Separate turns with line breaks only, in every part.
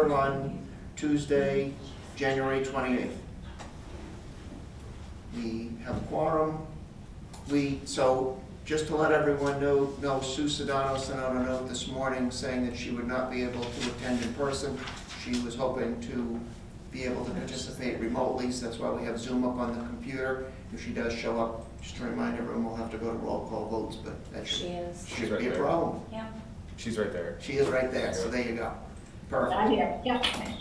order on Tuesday, January 28th. We have a quorum. So just to let everyone know, Sue Sedano sent out a note this morning saying that she would not be able to attend in person. She was hoping to be able to participate remotely, so that's why we have Zoom up on the computer. If she does show up, just to remind everyone, we'll have to go to roll call votes, but that should
right
be a
there.
problem.
Yeah.
She's right there.
She is right there, so there you go. Perfect.
I'm here, yeah.
Okay.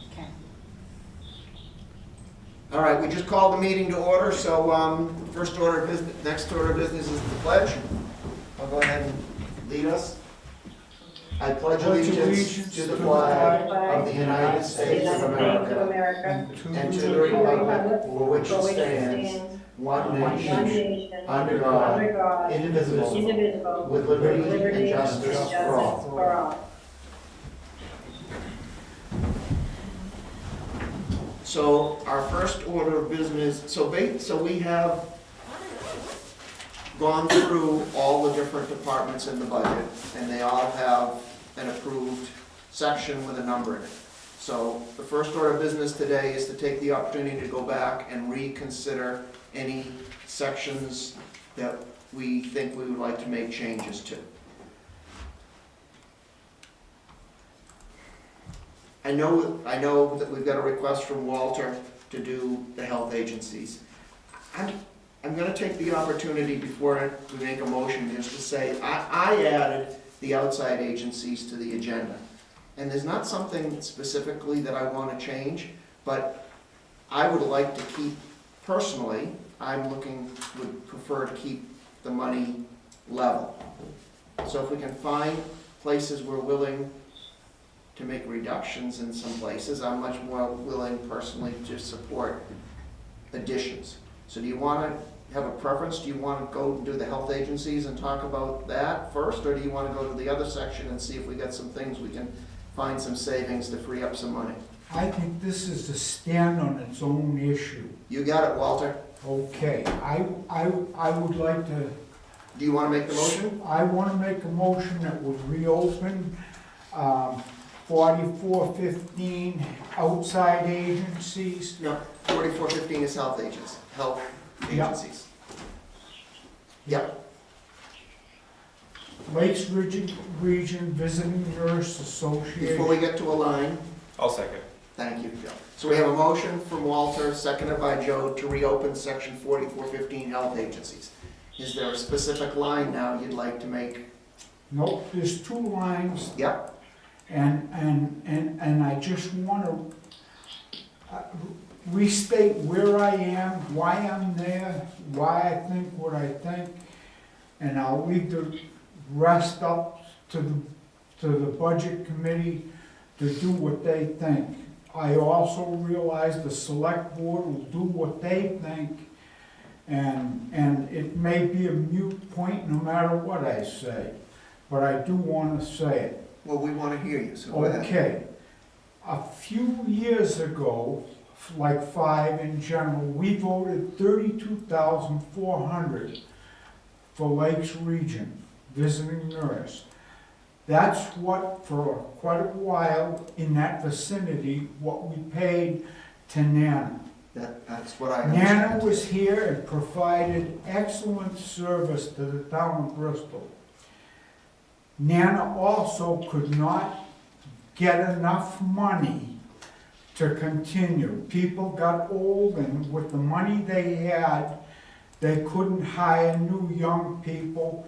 All right, we just called the meeting to order, so first order of business, next order of business is the pledge. I'll go ahead and lead us. I pledge allegiance to the flag of the United States of America and to the republic for which it stands, one nation, under God, indivisible, with liberty and justice for all. So our first order of business, so we have gone through all the different departments in the budget, and they all have an approved section with a number in it. So the first order of business today is to take the opportunity to go back and reconsider any sections that we think we would like to make changes to. I know that we've got a request from Walter to do the health agencies. I'm gonna take the opportunity before we make a motion just to say, I added the outside agencies to the agenda. And there's not something specifically that I wanna change, but I would like to keep, personally, would prefer to keep the money level. So if we can find places we're willing to make reductions in some places, I'm much more willing personally to support additions. So do you want to have a preference? Do you want to go and do the health agencies and talk about that first, or do you want to go to the other section and see if we got some things we can find some savings to free up some money?
I think this is to stand on its own issue.
You got it, Walter.
Okay, I would like to...
Do you want to make the motion?
I want to make a motion that would reopen 4415 outside agencies.
No, 4415 is health agencies. Yep.
Lakes Region Visiting Nurse Association.
Before we get to a line,
I'll second.
thank you, Joe. So we have a motion from Walter, seconded by Joe, to reopen section 4415 health agencies. Is there a specific line now you'd like to make?
Nope, there's two lines,
Yep.
and I just want to restate where I am, why I'm there, why I think what I think, and I'll leave the rest up to the budget committee to do what they think. I also realize the select board will do what they think, and it may be a moot point no matter what I say, but I do want to say it.
Well, we want to hear you, so go ahead.
Okay, a few years ago, like 5 in general, we voted 32,400 for Lakes Region, visiting nurse. That's what, for quite a while in that vicinity, what we paid to Nana.
That's what I understand.
Nana was here and provided excellent service to the town of Bristol. Nana also could not get enough money to continue. People got old, and with the money they had, they couldn't hire new young people,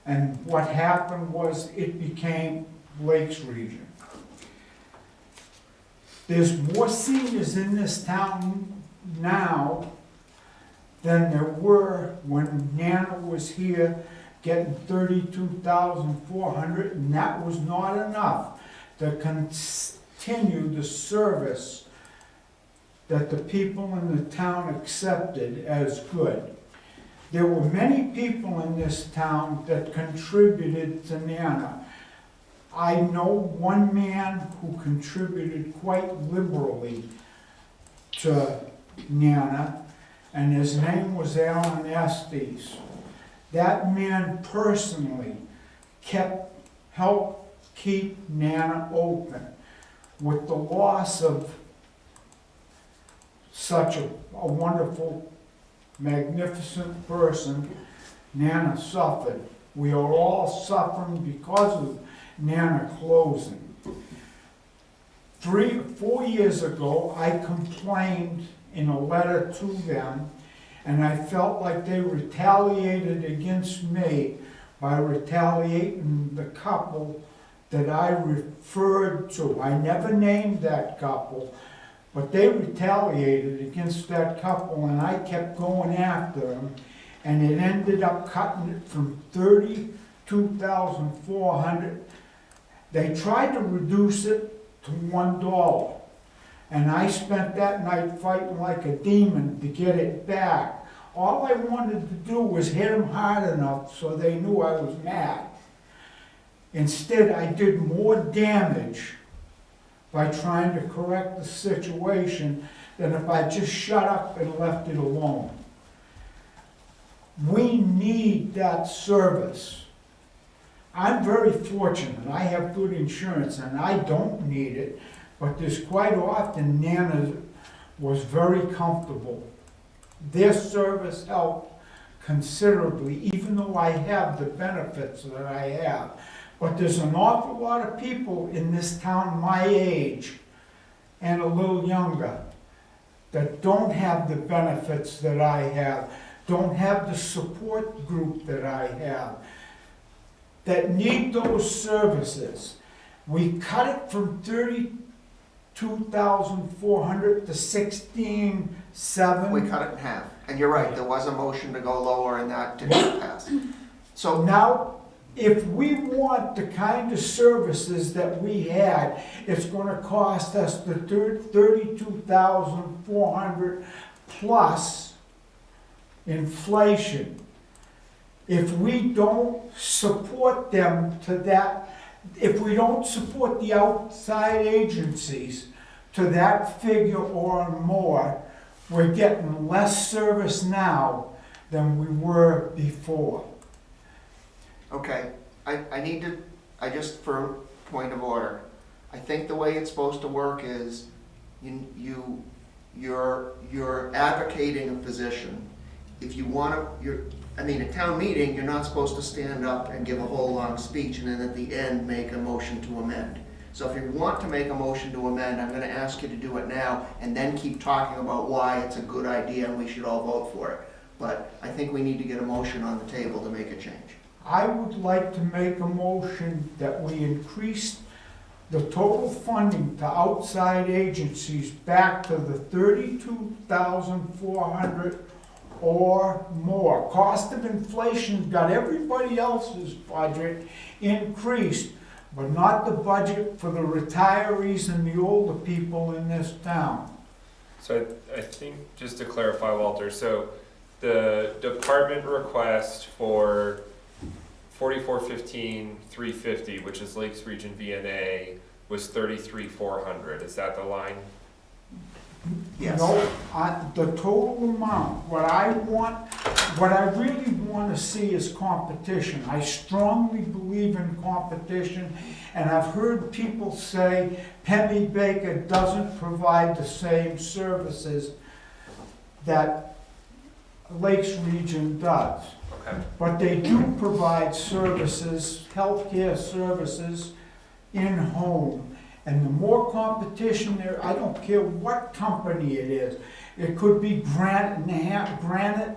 and what happened was it became Lakes Region. There's more seniors in this town now than there were when Nana was here getting 32,400, and that was not enough to continue the service that the people in the town accepted as good. There were many people in this town that contributed to Nana. I know one man who contributed quite liberally to Nana, and his name was Alan Estes. That man personally helped keep Nana open. with the loss of such a wonderful, magnificent person, Nana suffered. We are all suffering because of Nana closing. 4 years ago, I complained in a letter to them, and I felt like they retaliated against me by retaliating the couple that I referred to. I never named that couple, but they retaliated against that couple, and I kept going after them, and it ended up cutting it from $32,400. They tried to reduce it to $1, and I spent that night fighting like a demon to get it back. All I wanted to do was hit them hard enough so they knew I was mad. Instead, I did more damage by trying to correct the situation than if I just shut up and left it alone. We need that service. I'm very fortunate. I have good insurance and I don't need it, but there's quite often Nana was very comfortable. Their service helped considerably, even though I have the benefits that I have. But there's an awful lot of people in this town my age and a little younger that don't have the benefits that I have, don't have the support group that I have, that need those services. We cut it from $32,400 to $16,700.
We cut it in half. And you're right, there was a motion to go lower and that didn't pass. So
Now, if we want the kind of services that we had, it's gonna cost us the $32,400 plus inflation. If we don't support them to that, if we don't support the outside agencies to that figure or more, we're getting less service now than we were before.
okay, I just, for point of order, I think the way it's supposed to work is you're advocating a position. If you want to, at town meeting, you're not supposed to stand up and give a whole long speech and then at the end make a motion to amend. So if you want to make a motion to amend, I'm gonna ask you to do it now and then keep talking about why it's a good idea and we should all vote for it. But I think we need to get a motion on the table to make a change.
I would like to make a motion that we increase the total funding to outside agencies back to the $32,400 or more. Cost of inflation got everybody else's budget increased, but not the budget for the retirees and the older people in this town.
So I think, just to clarify, Walter, so the department request for 4415-350, which is Lakes Region VNA, was 33,400. Is that the line?
Yes.
No, the total amount, what I really want to see is competition. I strongly believe in competition, and I've heard people say Penny Baker doesn't provide the same services that Lakes Region does.
Okay.
But they do provide services, healthcare services, in-home. And the more competition there, I don't care what company it is. It could be Granite,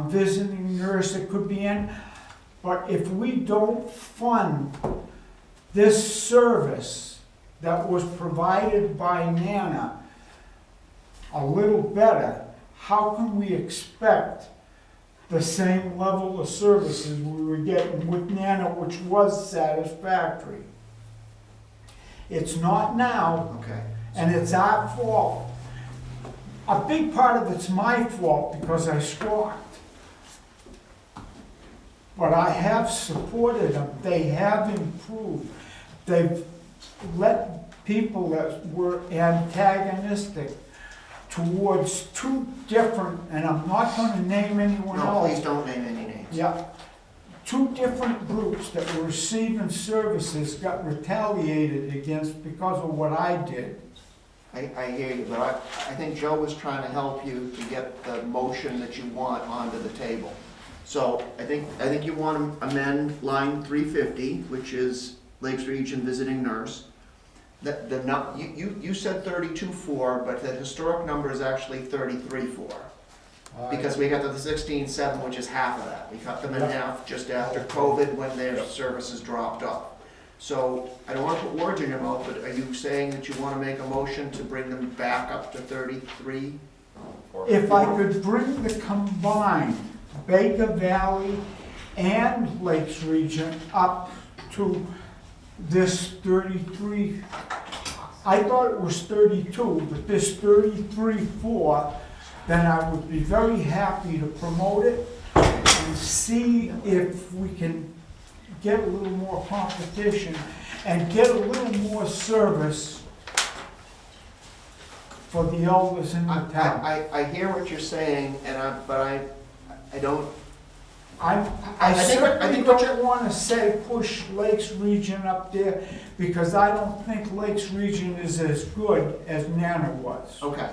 visiting nurse, it could be in. But if we don't fund this service that was provided by Nana a little better, how can we expect the same level of services we were getting with Nana, which was satisfactory? It's not now,
Okay.
and it's our fault. A big part of it's my fault because I squawked. But I have supported them. They have improved. They've let people that were antagonistic towards two different, and I'm not going to name anyone
No,
else.
please don't name any names.
Yeah, two different groups that were receiving services got retaliated against because of what I did.
I hear you, but I think Joe was trying to help you to get the motion that you want onto the table. So I think you want to amend line 350, which is Lakes Region Visiting Nurse. You said 32.4, but the historic number is actually 33.4. Because we got to the 16.7, which is half of that. We cut them in half just after COVID when their services dropped off. So I don't want to put words in your mouth, but are you saying that you want to make a motion to bring them back up to 33?
If I could bring the combined Baker Valley and Lakes Region up to this 33, I thought it was 32, but this 33.4, then I would be very happy to promote it and see if we can get a little more competition and get a little more service for the elders in the town.
I hear what you're saying, but I don't.
I
think
certainly
what you're-
don't want to say push Lakes Region up there, because I don't think Lakes Region is as good as Nana was.
Okay,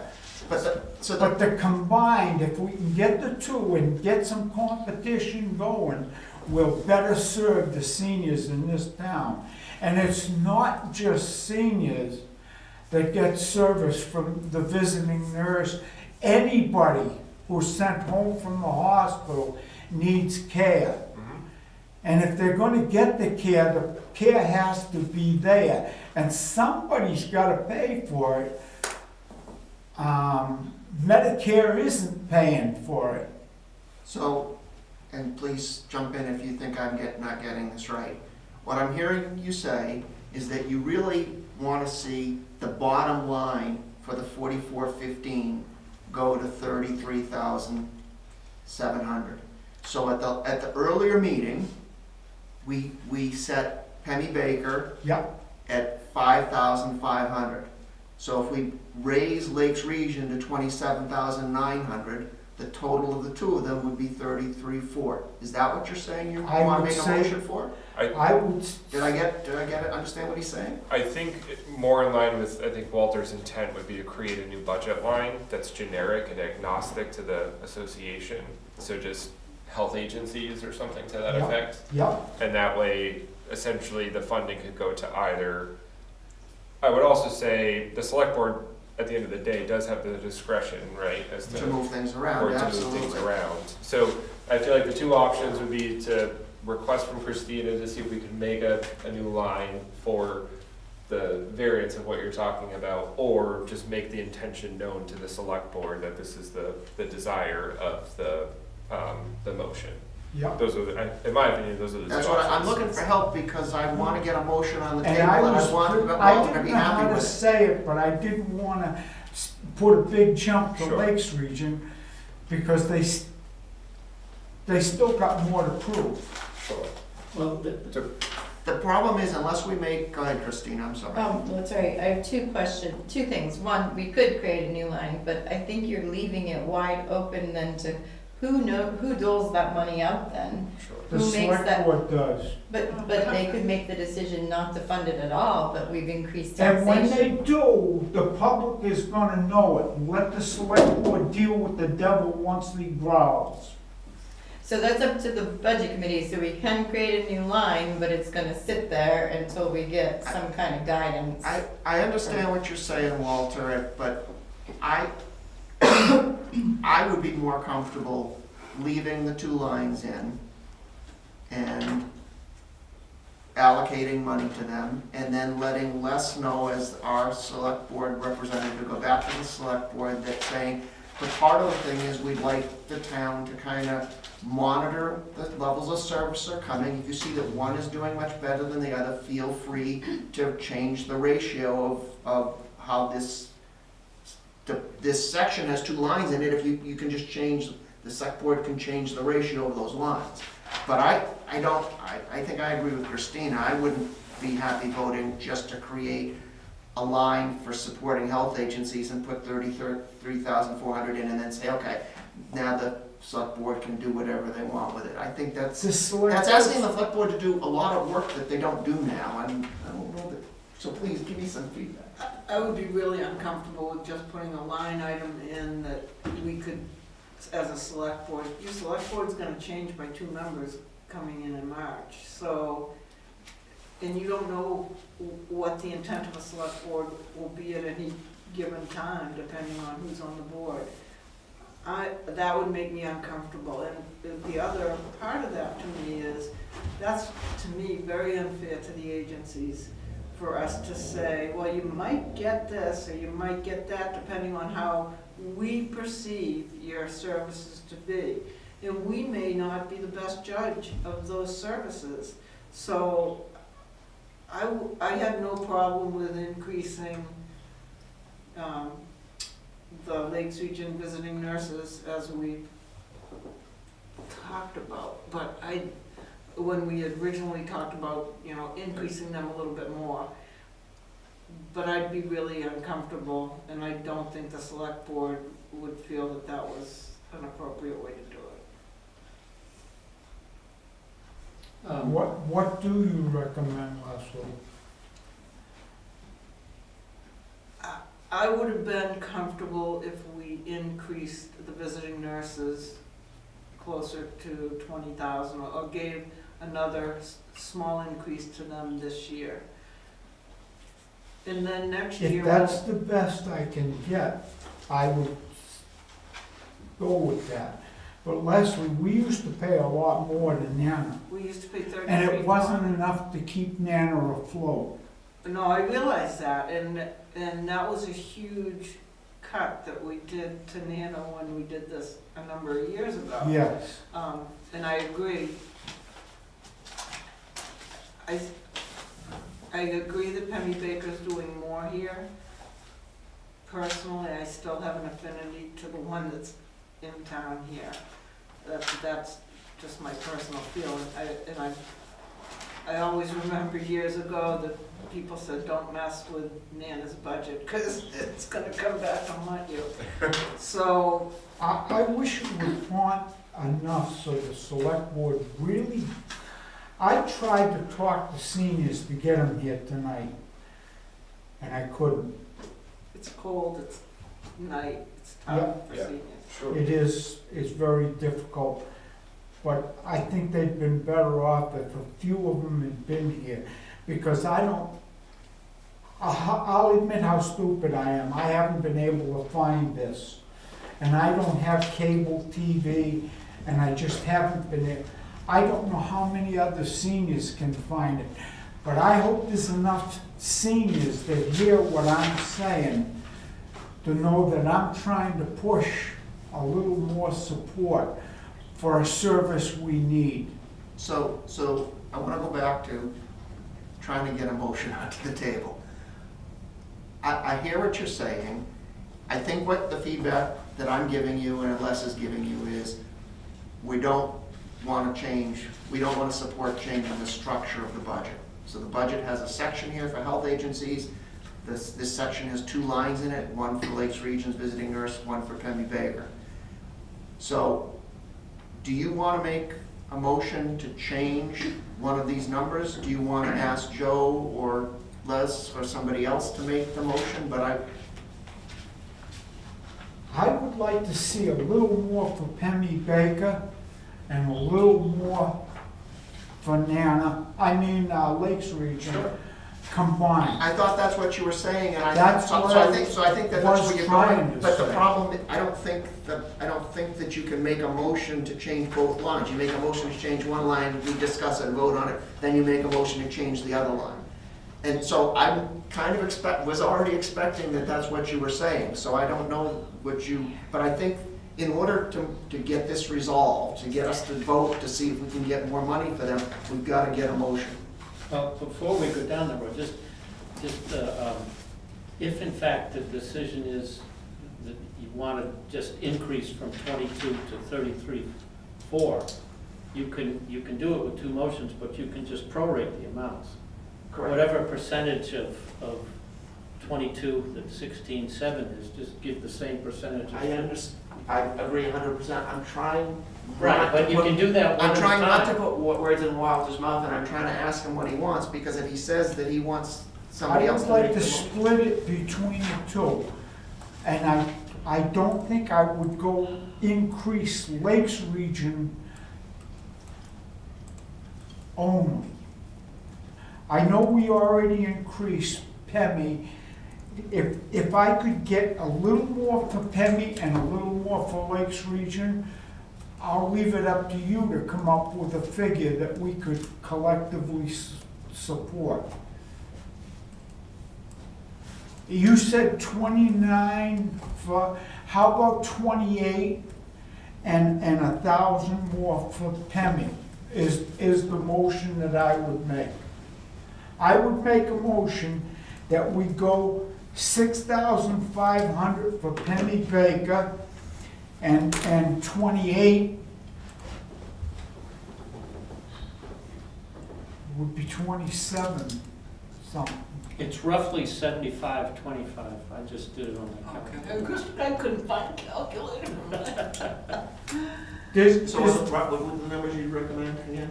but
But the combined, if we can get the two and get some competition going, will better serve the seniors in this town. And it's not just seniors that get service from the visiting nurse. Anybody who's sent home from the hospital needs care. And if they're gonna get the care has to be there, and somebody's gotta pay for it. Medicare isn't paying for it.
So, and please jump in if you think I'm not getting this right. What I'm hearing you say is that you really want to see the bottom line for the 4415 go to 33,700. So at the earlier meeting, we set Penny Baker
Yep,
at 5,500. So if we raise Lakes Region to 27,900, the total of the two of them would be 33.4. Is that what you're saying you
I
want to
would
make a
say-
motion for?
I would.
Did I get it, understand what he's saying?
I think more in line with, I think Walter's intent would be to create a new budget line that's generic and agnostic to the association. So just health agencies or something to that
Yeah.
effect.
Yep,
And that way, essentially, the funding could go to either. I would also say the select board, at the end of the day, does have the discretion, right, as
To move things around,
or to move
absolutely.
things around. So I feel like the two options would be to request from Christina to see if we can make a new line for the variance of what you're talking about, or just make the intention known to the select board that this is the desire of the motion.
yep.
Those are, in my opinion, those are the two
That's
options.
what, I'm looking for help because I want to get a motion on the
And
table
I
and I
was,
want Walter
I
to
didn't
be
know how
happy
to
with it.
say it, but I didn't want to put a big jump to
Sure.
Lakes Region, because they still got more to prove.
Sure.
Well,
The problem is unless we make, go ahead Christine, I'm sorry.
That's all right, I have two things. One, we could create a new line, but I think you're leaving it wide open then to, who doles that money out then?
Sure.
The
Who makes
select
that-
board does.
But they could make the decision not to fund it at all, but we've increased
And when
taxation.
they do, the public is gonna know it, and let the select board deal with the devil once he growls.
So that's up to the budget committee, so we can create a new line, but it's gonna sit there until we get some kind of guidance.
I understand what you're saying, Walter, but I would be more comfortable leaving the two lines in and allocating money to them, and then letting Les know as our select board representative to go back to the select board that saying, but part of the thing is we'd like the town to kind of monitor the levels of service are coming. If you see that one is doing much better than the other, feel free to change the ratio of how this section has two lines in it. If you can just change, the select board can change the ratio of those lines. But I think I agree with Christina. I wouldn't be happy voting just to create a line for supporting health agencies and put 33,400 in and then say, okay, now the select board can do whatever they want with it. I think that's
The select.
That's asking the select board to do a lot of work that they don't do now, and I don't know that, so please give me some feedback.
I would be really uncomfortable with just putting a line item in that we could, as a select board, your select board's gonna change by 2 members coming in March, so, and you don't know what the intent of a select board will be at any given time, depending on who's on the board. That would make me uncomfortable, and the other part of that to me is, that's, to me, very unfair to the agencies for us to say, well, you might get this, or you might get that, depending on how we perceive your services to be. And we may not be the best judge of those services. So I have no problem with increasing the Lakes Region visiting nurses as we talked about. But when we had originally talked about, increasing them a little bit more. But I'd be really uncomfortable, and I don't think the select board would feel that that was an appropriate way to do it.
What do you recommend, Leslie?
I would have been comfortable if we increased the visiting nurses closer to 20,000, or gave another small increase to them this year. And then next year.
If that's the best I can get, I would go with that. But Leslie, we used to pay a lot more than Nana,
We used to pay 33.
and it wasn't enough to keep Nana afloat.
No, I realize that, and that was a huge cut that we did to Nana when we did this a number of years ago.
Yes.
And I agree. I agree that Penny Baker's doing more here. Personally, I still have an affinity to the one that's in town here. That's just my personal feeling. I always remember years ago that people said, don't mess with Nana's budget, because it's gonna come back and haunt you. So,
I wish it would want enough so the select board really, I tried to talk to seniors to get them here tonight, and I couldn't.
it's cold, it's night, it's
Yeah.
tough for
Yeah.
seniors.
Sure.
It's very difficult, but I think they'd been better off if a few of them had been here, because I'll admit how stupid I am. I haven't been able to find this, and I don't have cable TV, and I just haven't been able. I don't know how many other seniors can find it, but I hope there's enough seniors that hear what I'm saying to know that I'm trying to push a little more support for a service we need.
So I wanna go back to trying to get a motion onto the table. I hear what you're saying. I think what the feedback that I'm giving you and Les is giving you is, we don't wanna change, we don't wanna support changing the structure of the budget. So the budget has a section here for health agencies. This section has 2 lines in it, one for Lakes Region's visiting nurse, one for Penny Baker. So, do you want to make a motion to change one of these numbers? Do you want to ask Joe or Les or somebody else to make the motion? But
I would like to see a little more for Penny Baker and a little more for Lakes Region combined.
I thought that's what you were saying, and
That's
so
what
I think that's
was
where you're
trying
going.
to
But the
say.
problem, I don't think that you can make a motion to change both lines. You make a motion to change one line, we discuss it and vote on it, then you make a motion to change the other line. And so I'm kind of was already expecting that that's what you were saying, so I don't know but I think in order to get this resolved, to get us to vote to see if we can get more money for them, we've got to get a motion.
Well, before we go down the road, if in fact the decision is that you want to just increase from 22 to 33.4, you can do it with 2 motions, but you can just prorate the amounts.
Correct.
Whatever percentage of 22 that 16.7 is, just give the same percentage.
I understand. I agree 100%. I'm trying.
Right,
not
but
to
you
put-
can do that one
I'm
at a
trying not to
time.
put words in Walter's mouth, and I'm trying to ask him what he wants, because if he says that he wants somebody
I
else
would
to
like
make
to
the motion.
split it between the two. And I don't think I would go increase Lakes Region only. I know we already increased PEMI. If I could get a little more for PEMI and a little more for Lakes Region, I'll leave it up to you to come up with a figure that we could collectively support. You said 29 for, how about 28 and 1,000 more for PEMI is the motion that I would make. I would make a motion that we go 6,500 for Penny Baker and 28 would be 27 something.
It's roughly 75-25. I just did it on the calculator.
I couldn't find a calculator.
So what were the numbers you recommend again?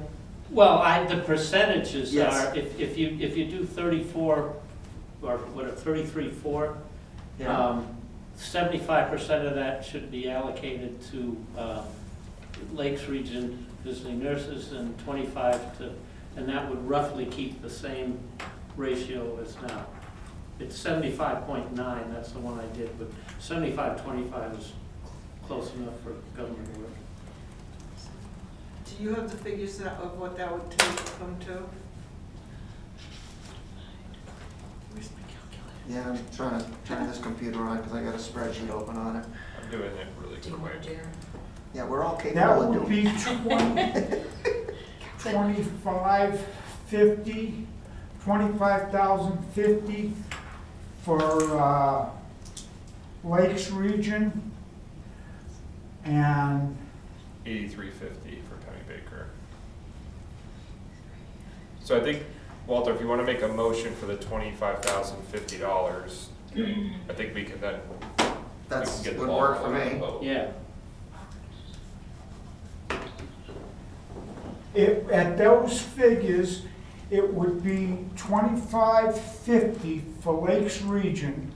Well, the percentages
Yes.
are, if you do 34, or what, 33-4,
Yeah.
75% of that should be allocated to Lakes Region visiting nurses, and 25 to, and that would roughly keep the same ratio as now. It's 75.9, that's the one I did, but 75-25 is close enough for government work.
Do you have the figures of what that would come to? Where's my calculator?
Yeah, I'm trying to turn this computer on, because I got a spreadsheet open on it.
I'm doing it really quick.
Yeah, we're all
That
capable of
would
doing.
be 2550, 25,050 for Lakes Region and
8350 for Penny Baker. So I think, Walter, if you want to make a motion for the $25,050, I think we can then,
That's,
get the
would
ball
work for
rolling on
me.
the vote.
Yeah,
at those figures, it would be 2550 for Lakes Region.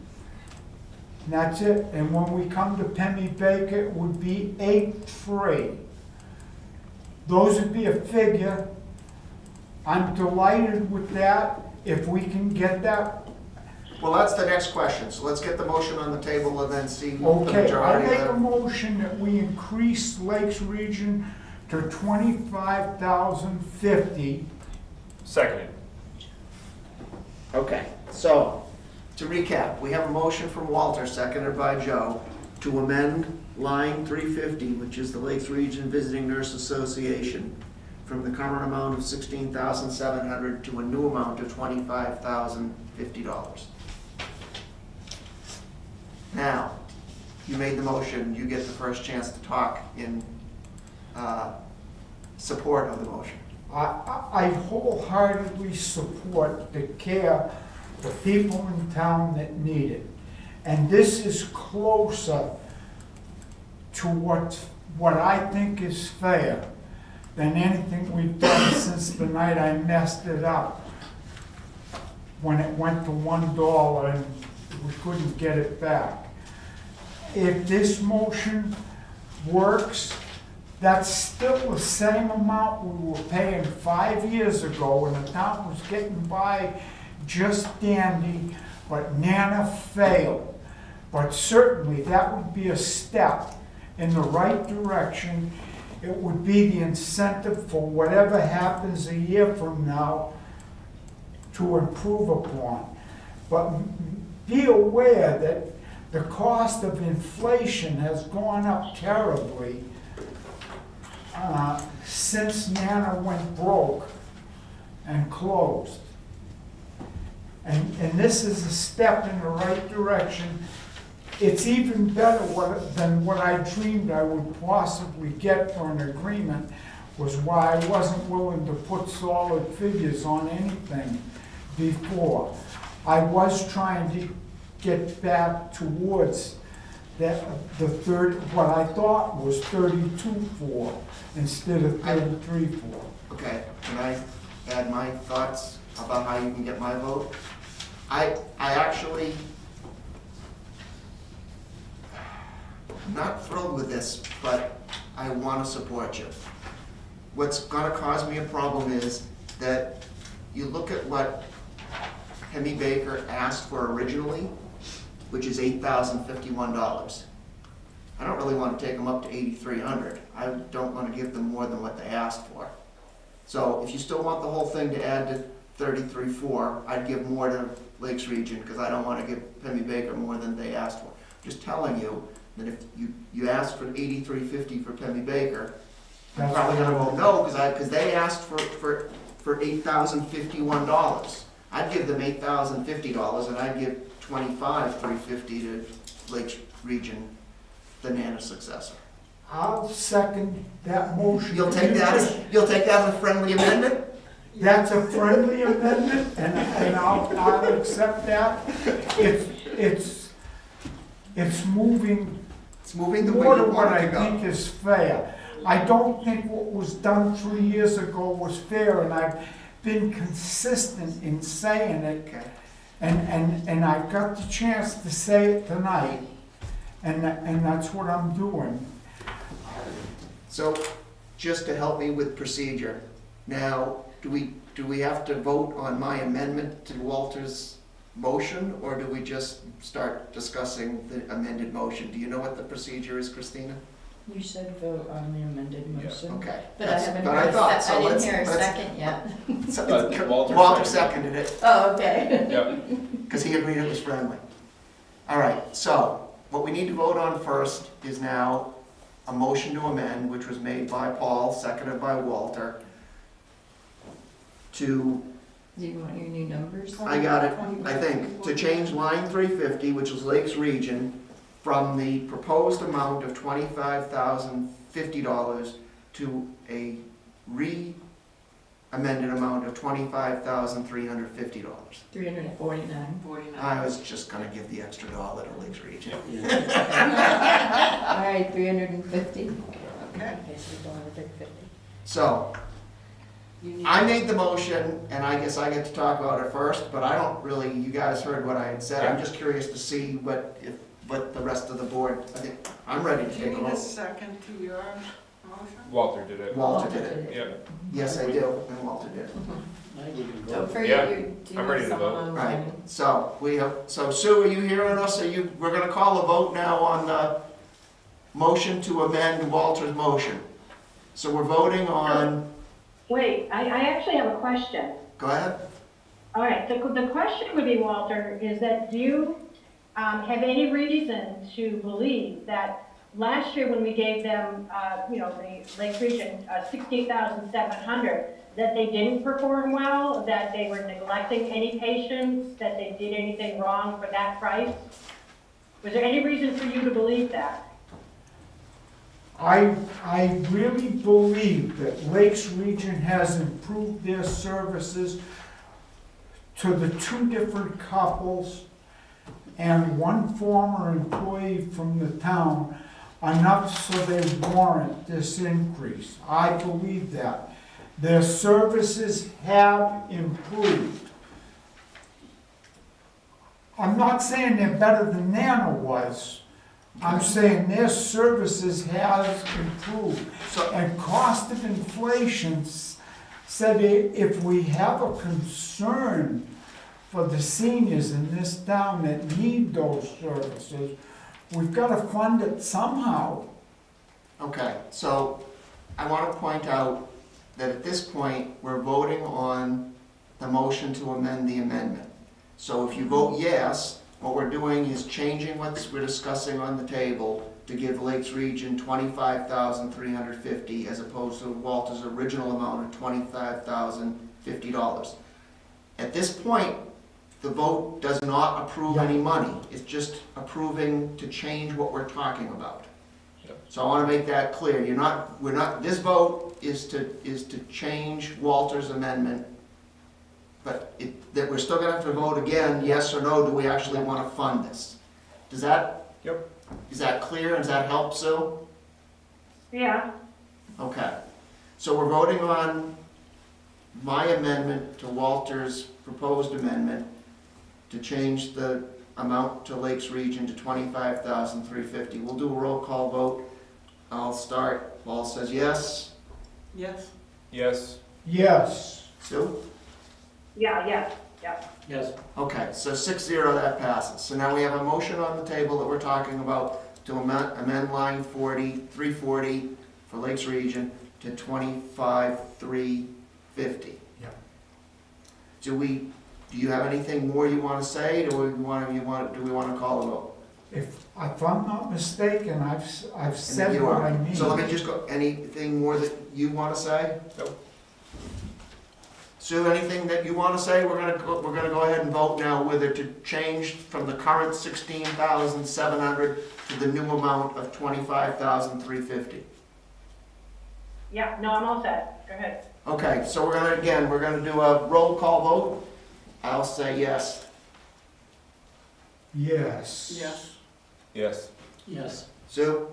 And that's it. And when we come to Penny Baker, it would be 8-3. Those would be a figure. I'm delighted with that. If we can get that,
Well, that's the next question, so let's get the motion on the table and then see the
okay. I
majority
make a
of
motion that we increase Lakes Region to 25,050.
Seconded.
Okay, so, to recap, we have a motion from Walter, seconded by Joe, to amend line 350, which is the Lakes Region Visiting Nurse Association, from the current amount of $16,700 to a new amount of $25,050. Now, you made the motion, you get the first chance to talk in support of the motion.
I wholeheartedly support the care for people in town that need it. And this is closer to what I think is fair than anything we've done since the night I messed it up, when it went to $1 and we couldn't get it back. If this motion works, that's still the same amount we were paying 5 years ago, and the town was getting by just dandy, but Nana failed. But certainly, that would be a step in the right direction. It would be the incentive for whatever happens a year from now to improve upon. But be aware that the cost of inflation has gone up terribly since Nana went broke and closed. And this is a step in the right direction. It's even better than what I dreamed I would possibly get for an agreement, was why I wasn't willing to put solid figures on anything before. I was trying to get back towards that what I thought was 32.4 instead of 33.4.
Okay, can I add my thoughts about how you can get my vote? I actually, I'm not thrilled with this, but I want to support you. What's gonna cause me a problem is that you look at what Hemi Baker asked for originally, which is $8,051. I don't really want to take them up to 8,300. I don't want to give them more than what they asked for. So if you still want the whole thing to add to 33.4, I'd give more to Lakes Region, because I don't want to give Hemi Baker more than they asked for. Just telling you that if you asked for 83.50 for Hemi Baker, I'm probably gonna vote no, because they asked for $8,051. I'd give them $8,050, and I'd give $25,350 to Lakes Region, the Nana successor.
I'll second that motion.
You'll take that as a friendly amendment?
That's a friendly amendment, and I'll accept that. It's moving
It's moving the way
more
you
to what
want it
I
to go.
think is fair. I don't think what was done 3 years ago was fair, and I've been consistent in saying it.
Okay.
And I've got the chance to say it tonight, and that's what I'm doing.
So, just to help me with procedure, now, do we have to vote on my amendment to Walter's motion, or do we just start discussing the amended motion? Do you know what the procedure is, Christina?
You should vote on the amended motion.
Okay.
But I
That's
haven't
what
heard,
thought,
I
so
didn't
let's-
hear a
let's-
second yet.
So,
Walter
Walter
seconded.
seconded it,
Oh, okay.
Yep.
because he agreed it was friendly. All right, so, what we need to vote on first is now a motion to amend, which was made by Paul, seconded by Walter, to,
Do you want your new numbers?
I got it, I think, to change line 350, which is Lakes Region, from the proposed amount of $25,050 to a amended amount of $25,350.
349.
49.
I was just gonna give the extra dollar to Lakes Region.
All right, 350.
Okay.
So,
You need-
I made the motion, and I guess I get to talk about it first, but I don't really, you guys heard what I had said. I'm just curious to see what the rest of the board, I think, I'm ready to
Do you
take a
need a
vote.
second to your motion?
Walter did it.
Walter did it.
Yep.
Yes, I do, and Walter did.
Don't forget,
Yeah,
you do
I'm ready
have
to
someone
vote.
Right,
online.
so so Sue, are you hearing us? We're gonna call a vote now on the motion to amend Walter's motion. So we're voting on,
Wait, I actually have a question.
go ahead.
All right, the question would be, Walter, is that do you have any reason to believe that last year when we gave them, the Lake Region, 60,700, that they didn't perform well, that they were neglecting any patients, that they did anything wrong for that price? Was there any reason for you to believe that?
I really believe that Lakes Region has improved their services to the two different couples and one former employee from the town enough so they warrant this increase. I believe that. Their services have improved. I'm not saying they're better than Nana was. I'm saying their services has improved.
So,
And cost of inflation said if we have a concern for the seniors in this town that need those services, we've got to fund it somehow.
okay, so I want to point out that at this point, we're voting on the motion to amend the amendment. So if you vote yes, what we're doing is changing what we're discussing on the table to give Lakes Region $25,350 as opposed to Walter's original amount of $25,050. At this point, the vote does not approve any money. It's just approving to change what we're talking about.
Yep.
So I want to make that clear. This vote is to change Walter's amendment, but that we're still gonna have to vote again, yes or no, do we actually want to fund this? Does that
Yep.
Is that clear? Does that help, Sue?
Yeah,
Okay. So we're voting on my amendment to Walter's proposed amendment to change the amount to Lakes Region to $25,350. We'll do a roll call vote. I'll start. Paul says yes.
Yes?
Yes.
Yes.
Sue?
yeah, yes.
Yes,
Okay, so 6-0, that passes. So now we have a motion on the table that we're talking about to amend line 340 for Lakes Region to 25,350.
Yep.
Do you have anything more you want to say? Do we want to call a vote?
If I'm not mistaken, I've said
You
what
are.
I mean.
So let me just go, anything more that you want to say?
Nope.
Sue, anything that you want to say? We're gonna go ahead and vote now whether to change from the current 16,700 to the new amount of 25,350.
Yeah, no, I'm all set. Go ahead.
Okay, so we're gonna do a roll call vote. I'll say yes.
Yes.
Yes.
Yes.
yes.
Sue?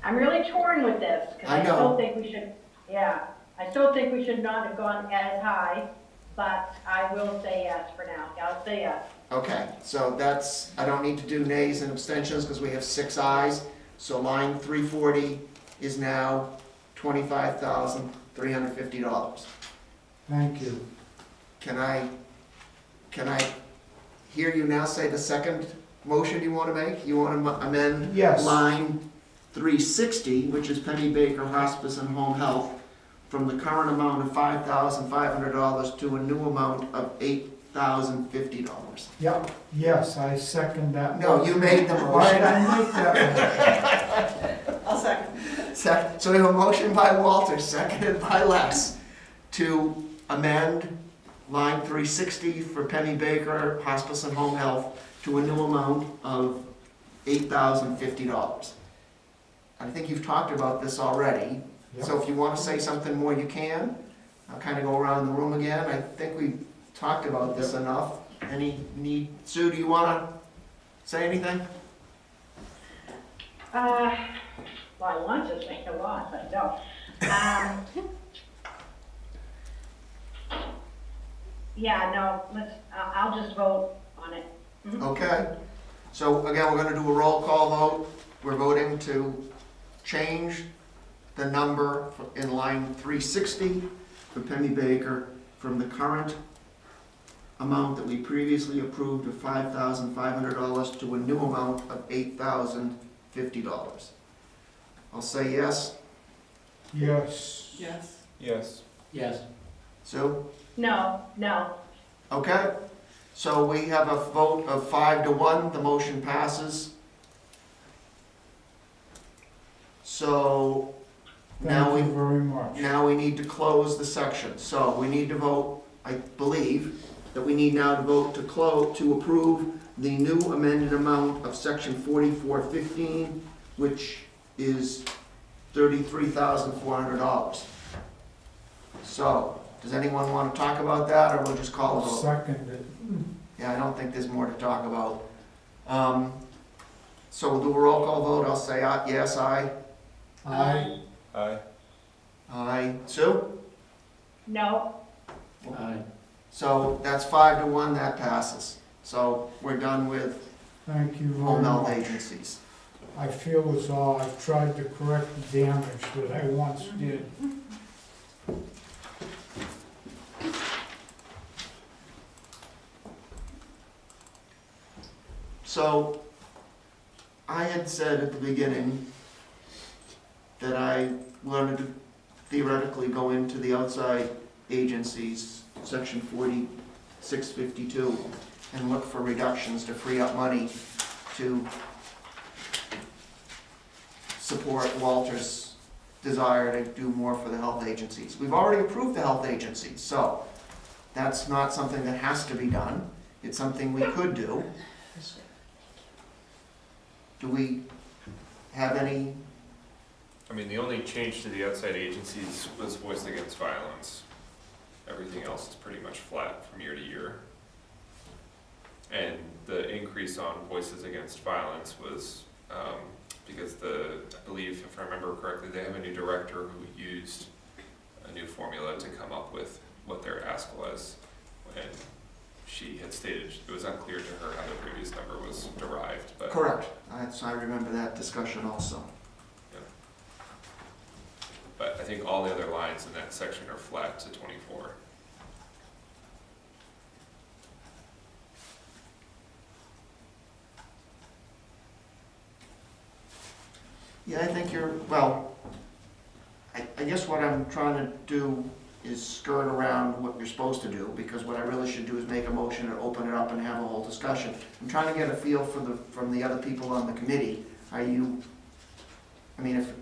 I'm really torn with this, because
I
I
know.
still think we should, yeah, I still think we should not have gone as high, but I will say yes for now. I'll say yes.
Okay, so that's, I don't need to do nays and abstentions because we have 6 ayes. So line 340 is now $25,350.
Thank you.
Can I hear you now say the second motion you want to make? You want to amend
Yes.
line 360, which is Penny Baker Hospice and Home Health, from the current amount of $5,500 to a new amount of $8,050.
Yep, yes, I second that.
No, you made the
Why did
motion.
I make that motion?
I'll second.
So we have a motion by Walter, seconded by Les, to amend line 360 for Penny Baker Hospice and Home Health to a new amount of $8,050. I think you've talked about this already, so if you want to say something more, you can. I'll kind of go around the room again. I think we've talked about this enough. Any need, Sue, do you want to say anything?
Well, I want to say a lot, but no. Yeah, no, I'll just vote on it.
Okay. So again, we're going to do a roll call vote. We're voting to change the number in line 360 for Penny Baker from the current amount that we previously approved of $5,500 to a new amount of $8,050. I'll say yes.
Yes.
Yes.
Yes.
Yes,
Sue?
No.
Okay. So we have a vote of 5-1. The motion passes. So now
Thank
we
you very much.
Now we need to close the section, so we need to vote, I believe, that we need now to vote to approve the new amended amount of section 4415, which is $33,400. So, does anyone want to talk about that, or we'll just call a vote?
Second it.
Yeah, I don't think there's more to talk about. So we'll do a roll call vote, I'll say yes, aye.
Aye.
Aye.
Aye. Sue?
No.
aye.
So that's 5-1, that passes. So we're done with
Thank you very
home health
much.
agencies.
I feel as though I've tried to correct the damage that I once did.
So I had said at the beginning that I wanted to theoretically go into the outside agencies, section 4652, and look for reductions to free up money to support Walter's desire to do more for the health agencies. We've already approved the health agencies, so that's not something that has to be done. It's something we could do. Do we have any?
I mean, the only change to the outside agencies was voice against violence. Everything else is pretty much flat from year to year. increase on Voices Against Violence was, because I believe, if I remember correctly, they have a new director who used a new formula to come up with what their ask was. And she had stated it was unclear to her how the previous number was derived, but.
Correct. I remember that discussion also.
But I think all the other lines in that section are flat to 24.
Yeah, I think well, I guess what I'm trying to do is skirt around what you're supposed to do, because what I really should do is make a motion and open it up and have a whole discussion. I'm trying to get a feel from the other people on the committee. I mean,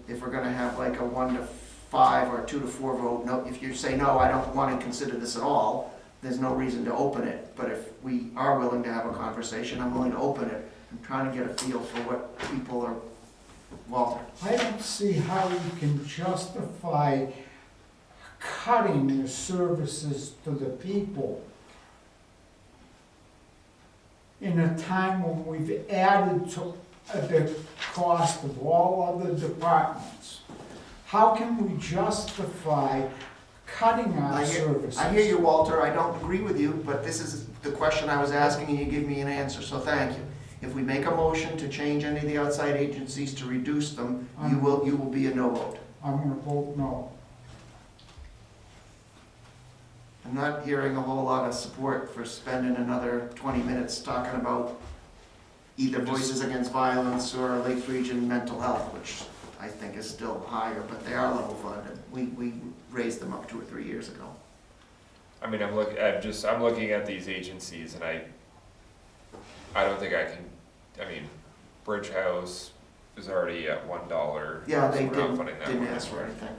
if we're gonna have like a 1 to 5 or a 2 to 4 vote, no, if you say no, I don't want to consider this at all, there's no reason to open it. But if we are willing to have a conversation, I'm willing to open it. I'm trying to get a feel for what people are, Walter.
I don't see how you can justify cutting the services to the people in a time when we've added to the cost of all other departments. How can we justify cutting our services?
I hear you, Walter, I don't agree with you, but this is the question I was asking and you give me an answer, so thank you. If we make a motion to change any of the outside agencies to reduce them, you will be a no vote.
I'm gonna vote no.
I'm not hearing a whole lot of support for spending another 20 minutes talking about either Voices Against Violence or Lakes Region Mental Health, which I think is still higher, but they are level funded. We raised them up 2 or 3 years ago.
I mean, I'm looking at these agencies, and I don't think I can. I mean, Bridge House is already at $1.
Yeah,
so
they
we're not funding that
didn't
one
ask for
anymore.
anything.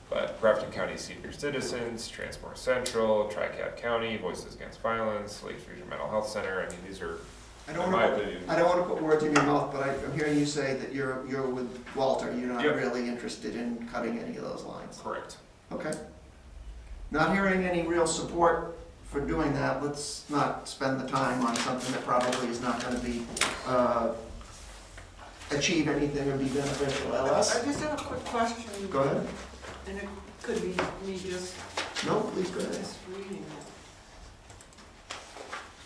But Grafton County Senior Citizens, Transport Central, Tri-Cab County, Voices Against Violence, Lakes Region Mental Health Center. I mean, these are,
I
in
don't
my
want
opinion.
to put words in your mouth, but I'm hearing you say that you're with Walter. You're not
Yep.
really interested in cutting any of those lines.
Correct.
Okay. Not hearing any real support for doing that, let's not spend the time on something that probably is not going to be, achieve anything or be beneficial.
I
LS?
just have a quick question.
Go ahead.
And it could be me just
No, please go ahead.
misreading it.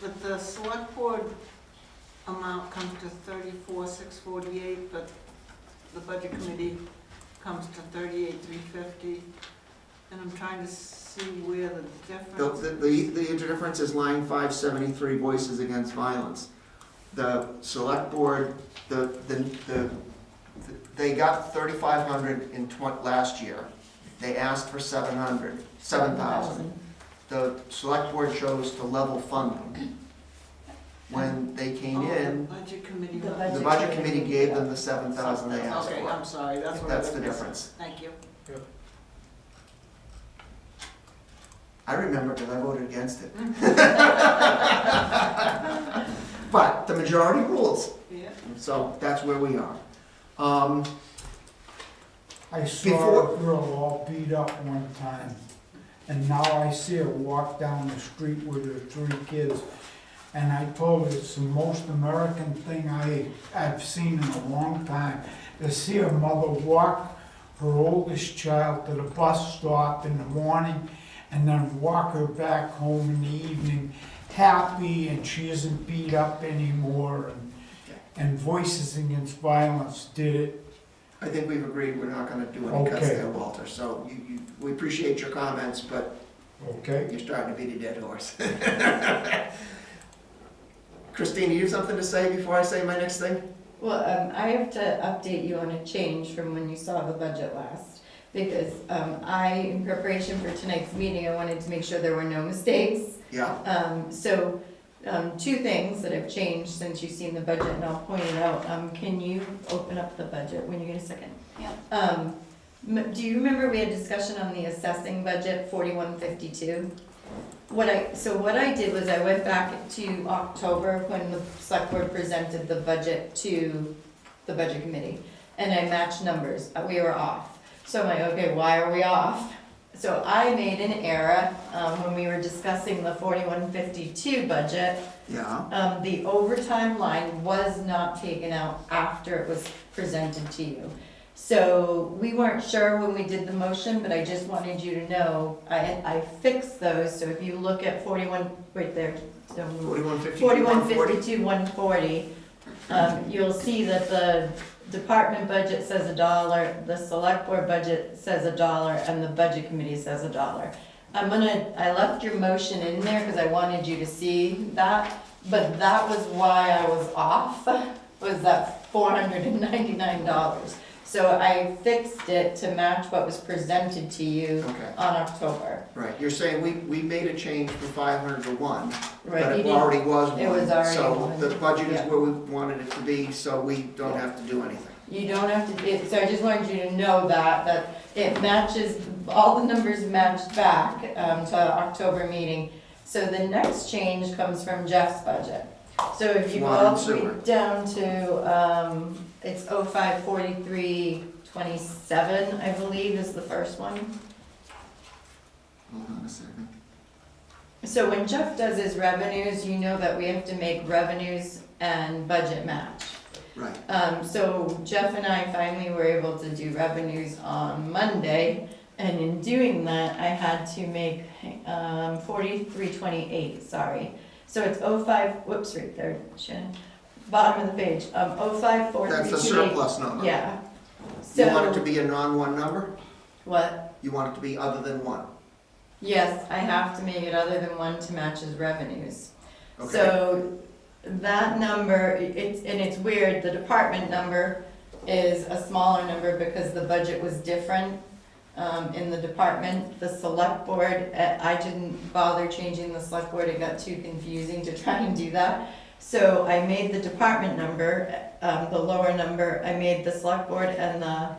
But the select board amount comes to 34,648, but the budget committee comes to 38,350. And I'm trying to see where the difference.
The difference is line 573, Voices Against Violence. The select board, they got 3,500 in last year. They asked for 7,000. The select board chose to level fund them. When they came in,
The budget committee.
the budget committee gave them the 7,000 they asked
Okay,
for.
I'm sorry, that's what I
That's
was
the
missing.
difference.
Thank you.
I remember because I voted against it. But the majority rules,
Yeah.
so that's where we are.
I saw
Before-
a girl all beat up one time, and now I see her walk down the street with her 3 kids. And I told her it's the most American thing I've seen in a long time, to see a mother walk her oldest child to the bus stop in the morning and then walk her back home in the evening, happy, and she isn't beat up anymore. And Voices Against Violence did it.
I think we've agreed we're not gonna do any cuts
Okay.
there, Walter, so we appreciate your comments, but
Okay?
you're starting to beat a dead horse. Christine, do you have something to say before I say my next thing?
Well, I have to update you on a change from when you saw the budget last. Because in preparation for tonight's meeting, I wanted to make sure there were no mistakes.
Yeah,
So, 2 things that have changed since you've seen the budget, and I'll point it out. Can you open up the budget when you get a second?
Yeah.
Do you remember we had discussion on the assessing budget, 4152? What I did was I went back to October when the select board presented the budget to the budget committee, and I matched numbers. We were off. So I'm like, okay, why are we off? so I made an error, when we were discussing the 4152 budget.
Yeah,
The overtime line was not taken out after it was presented to you. So we weren't sure when we did the motion, but I just wanted you to know, I fixed those, so if you look at 41, right there,
4152,
4152, 140, you'll see that the department budget says $1, the select board budget says $1, and the budget committee says $1. I left your motion in there because I wanted you to see that, but that was why I was off, was that $499. So I fixed it to match what was presented to you
Okay,
on October.
right, you're saying we made a change from 500 to 1,
Right,
but
you
it
did-
already was 1.
it was already
So
one,
the budget is
yeah.
where we wanted it to be, so we don't
Yeah.
have to do anything.
You don't have to, so I just wanted you to know that it matches, all the numbers matched back, to October meeting. So the next change comes from Jeff's budget. So if you go
Water and
all the
sewer.
way down to, it's 054327, I believe is the first one.
Hold on a second.
So when Jeff does his revenues, you know that we have to make revenues and budget match.
Right,
So Jeff and I finally were able to do revenues on Monday, and in doing that, I had to make, 4328, sorry. So it's 05, whoops, right there, Shannon, bottom of the page,
that's the
054328.
surplus number.
Yeah.
You want it to
So,
be a non-1 number?
what?
You want it to be other than 1?
Yes, I have to make it other than one to match his revenues.
Okay,
So that number, it's weird, the department number is a smaller number because the budget was different in the department. The select board, I didn't bother changing the select board, it got too confusing to try and do that. So I made the department number, the lower number, I made the select board and the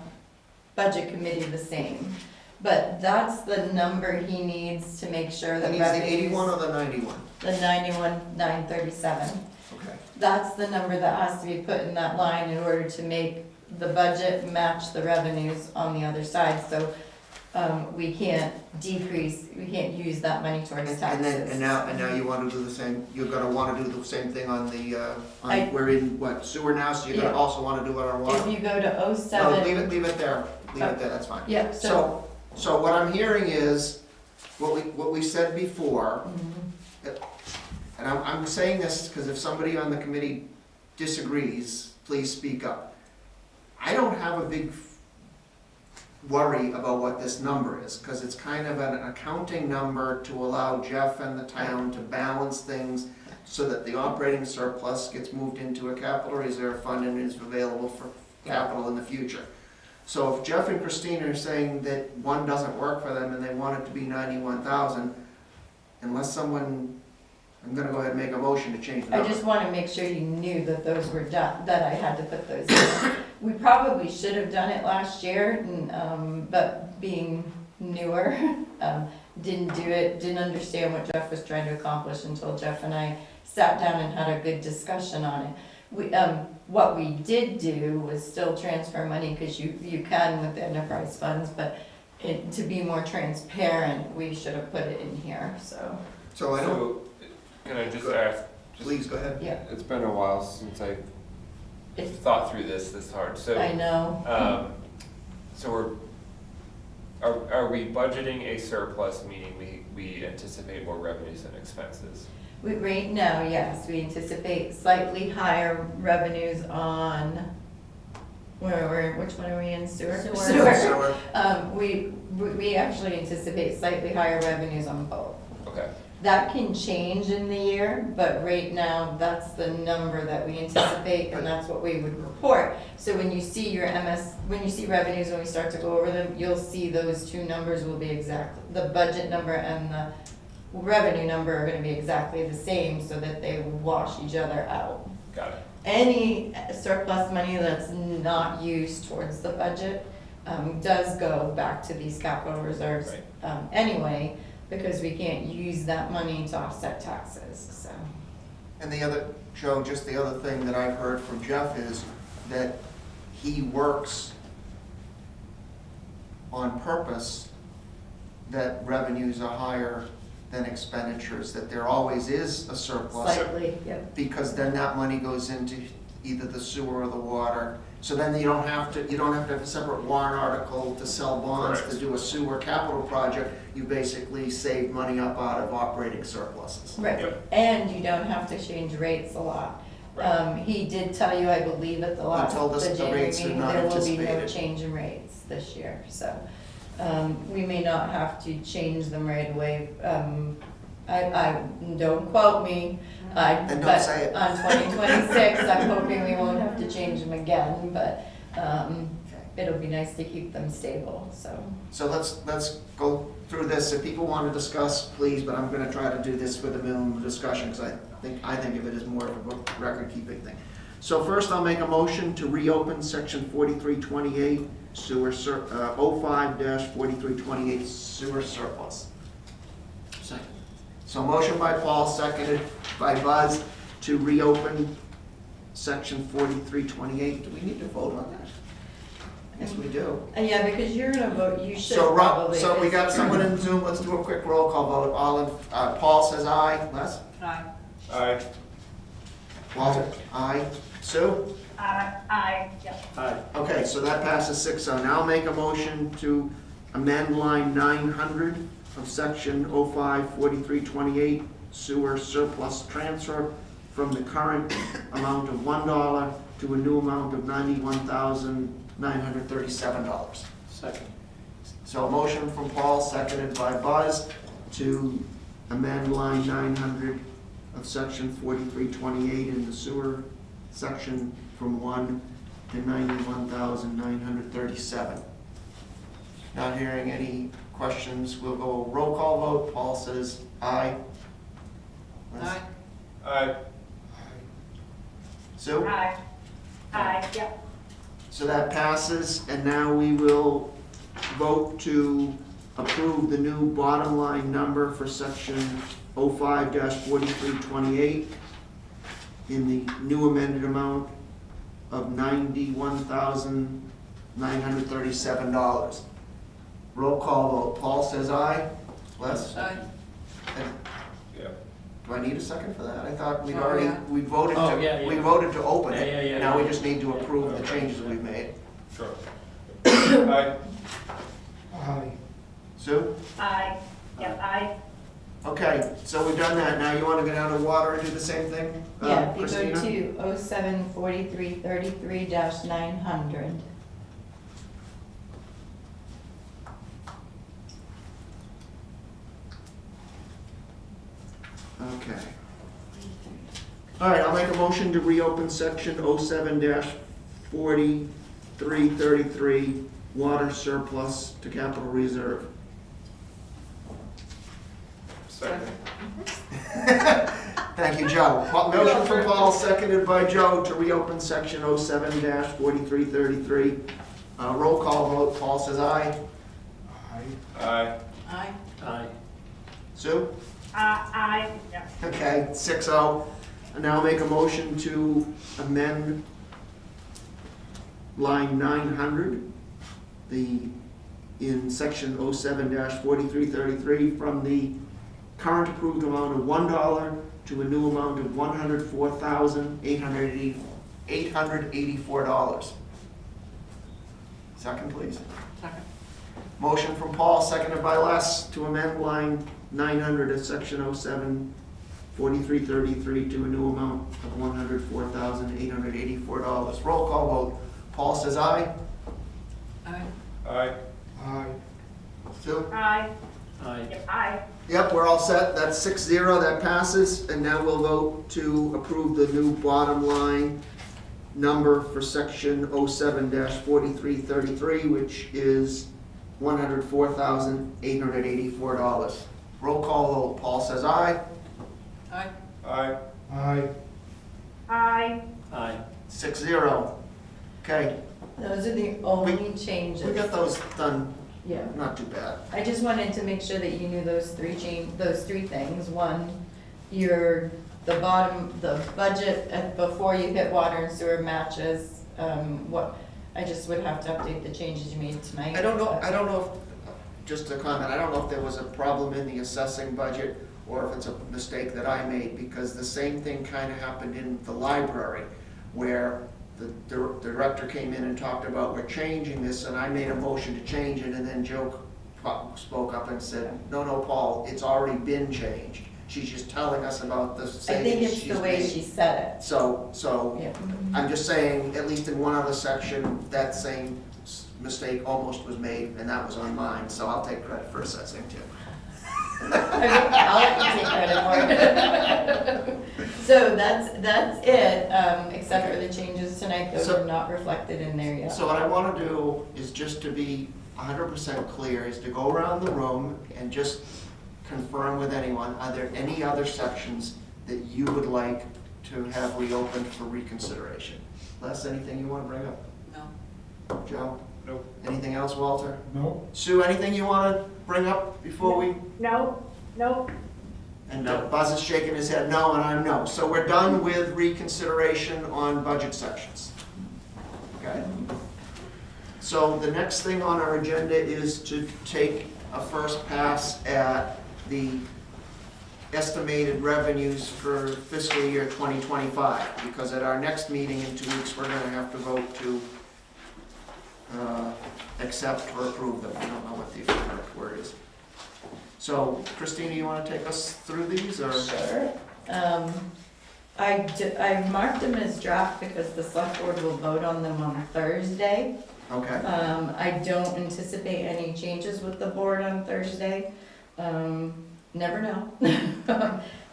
budget committee the same. But that's the number he needs to make sure that
that needs the
revenues.
81 or the 91?
The 91,937.
Okay,
That's the number that has to be put in that line in order to make the budget match the revenues on the other side. So, we can't decrease, we can't use that money towards
and
taxes.
now you want to do the same, you're gonna want to do the same thing on the,
I-
we're in, what, sewer now, so you're gonna
Yeah.
also want to do it on
If
water?
you go to
No,
07.
leave it there, that's fine.
Yeah, so.
So what I'm hearing is, what we said before,
Mhm.
and I'm saying this because if somebody on the committee disagrees, please speak up. I don't have a big worry about what this number is, because it's kind of an accounting number to allow Jeff and the town to balance things so that the operating surplus gets moved into a capital reserve fund and is available for capital in the future. So if Jeff and Christina are saying that 1 doesn't work for them and they want it to be 91,000, unless someone, I'm gonna go ahead and make a motion to change the
I
number.
just want to make sure you knew that those were done, that I had to put those in. We probably should have done it last year, and, but being newer, didn't do it, didn't understand what Jeff was trying to accomplish until Jeff and I sat down and had a good discussion on it. We, what we did do was still transfer money, because you can with the enterprise funds, but to be more transparent, we should have put it in here, so,
So I don't,
So, can I just ask,
please, go ahead.
yeah,
it's been a while since I
it's,
thought through this hard, so.
I know.
So are we budgeting a surplus, meaning we anticipate more revenues than expenses?
Right now, yes, we anticipate slightly higher revenues on, which one are we in, sewer?
So,
We actually anticipate slightly higher revenues on both.
Okay,
That can change in the year, but right now, that's the number that we anticipate, and that's what we would report. So when you see your when you see revenues, when we start to go over them, you'll see those two numbers will be exact, the budget number and the revenue number are gonna be exactly the same, so that they wash each other out.
got it.
Any surplus money that's not used towards the budget does go back to these capital reserves anyway, because we can't use that money to offset taxes, so.
and the other, Joe, just the other thing that I've heard from Jeff is that he works on purpose that revenues are higher than expenditures, that there always is a surplus.
Slightly, yep.
Because then that money goes into either the sewer or the water. So then you don't have to have a separate warrant article to sell bonds to
Correct.
do a sewer capital project. You basically save money up out of operating surpluses.
Right,
Yep.
and you don't have to change rates a lot.
Right.
He did tell you, I believe, at the last,
told us
the
the
January
rates are
meeting,
not
there will be no
anticipated.
change in rates this year, so, we may not have to change them right away. Don't quote me,
And don't
but
say it.
on 2026, I'm hoping we won't have to change them again, but, it'll be nice to keep them stable, so.
So let's go through this. If people want to discuss, please, but I'm gonna try to do this with a minimum of discussion, because I think of it as more of a record-keeping thing. So first, I'll make a motion to reopen section 4328 sewer, 05-4328 sewer surplus.
Second.
So motion by Paul, seconded by Buzz, to reopen section 4328. Do we need to vote on that? Yes, we do.
Yeah, because you're gonna vote, you should
So,
probably.
so we got someone in Zoom, let's do a quick roll call vote. All in, Paul says aye. Les?
Aye.
Aye.
Walter? Aye. Sue?
Aye, yeah.
Aye.
Okay, so that passes 6-0. Now I'll make a motion to amend line 900 of section 05-4328 sewer surplus transfer from the current amount of $1 to a new amount of $91,937.
Second.
So a motion from Paul, seconded by Buzz, to amend line 900 of section 4328 in the sewer section from 1 to 91,937. Not hearing any questions, we'll go roll call vote. Paul says aye.
Aye.
Aye.
Sue?
Aye, yeah.
So that passes, and now we will vote to approve the new bottom line number for section 05-4328 in the new amended amount of $91,937. Roll call vote. Paul says aye. Les?
Aye.
And
Yeah.
do I need a second for that? I thought we'd
Oh,
already,
yeah.
we voted
Oh, yeah,
to,
yeah.
we voted to open
Yeah,
it.
yeah, yeah,
Now we
yeah.
just need to approve the changes we've made.
Sure. Aye.
Aye.
Sue?
Aye, yeah,
Okay, so we've done that. Now you want to go down to water and do the same thing?
Yeah, if you
Christina?
go to 07-4333-900.
Okay. All right, I'll make a motion to reopen section 07-4333, water surplus to capital reserve.
Second.
Thank you, Joe. Motion from Paul, seconded by Joe, to reopen section 07-4333. Roll call vote. Paul says aye.
Aye.
Aye.
Aye.
Aye.
Sue?
aye, yeah.
Okay, 6-0. And now make a motion to amend line 900, in section 07-4333, from the current approved amount of $1 to a new amount of $104,884. Second, please.
Second.
Motion from Paul, seconded by Les, to amend line 900 of section 07-4333 to a new amount of $104,884. Roll call vote. Paul says aye.
Aye.
Aye.
Aye.
Sue?
Aye,
Aye.
yeah, aye.
Yep, we're all set. That's 6-0, that passes. And now we'll vote to approve the new bottom line number for section 07-4333, which is $104,884. Roll call vote. Paul says aye.
Aye.
Aye.
Aye.
Aye,
Aye.
6-0. Okay,
Those are the only changes.
we got those done,
Yeah.
not too bad.
I just wanted to make sure that you knew those three things. One, the budget before you hit water and sewer matches, I just would have to update the changes you made tonight.
I don't know just a comment, I don't know if there was a problem in the assessing budget or if it's a mistake that I made, because the same thing kind of happened in the library, where the director came in and talked about, we're changing this, and I made a motion to change it, and then Joe spoke up and said, no, Paul, it's already been changed. She's just telling us about the
I
savings
think it's
she's
the way
made."
she said
So,
it. Yeah.
I'm just saying, at least in one other section, that same mistake almost was made, and that was on mine, so I'll take credit for assessing too.
I'll let you take credit for it. So that's it, except for the changes tonight, those
So-
are not reflected in there yet.
So what I want to do is just to be 100% clear, is to go around the room and just confirm with anyone, are there any other sections that you would like to have reopened for reconsideration? Les, anything you want to bring up?
No.
Joe?
Nope.
Anything else, Walter?
No,
Sue, anything you want to bring up before we?
No, no,
And
No.
Buzz is shaking his head no, and I'm no. So we're done with reconsideration on budget sections. Okay? So the next thing on our agenda is to take a first pass at the estimated revenues for fiscal year 2025, because at our next meeting in 2 weeks, we're gonna have to vote to accept or approve them. I don't know what the correct word is. So, Christina, you wanna take us through these, or?
Sure. I marked them as draft because the select board will vote on them on Thursday.
Okay,
I don't anticipate any changes with the board on Thursday. Never know.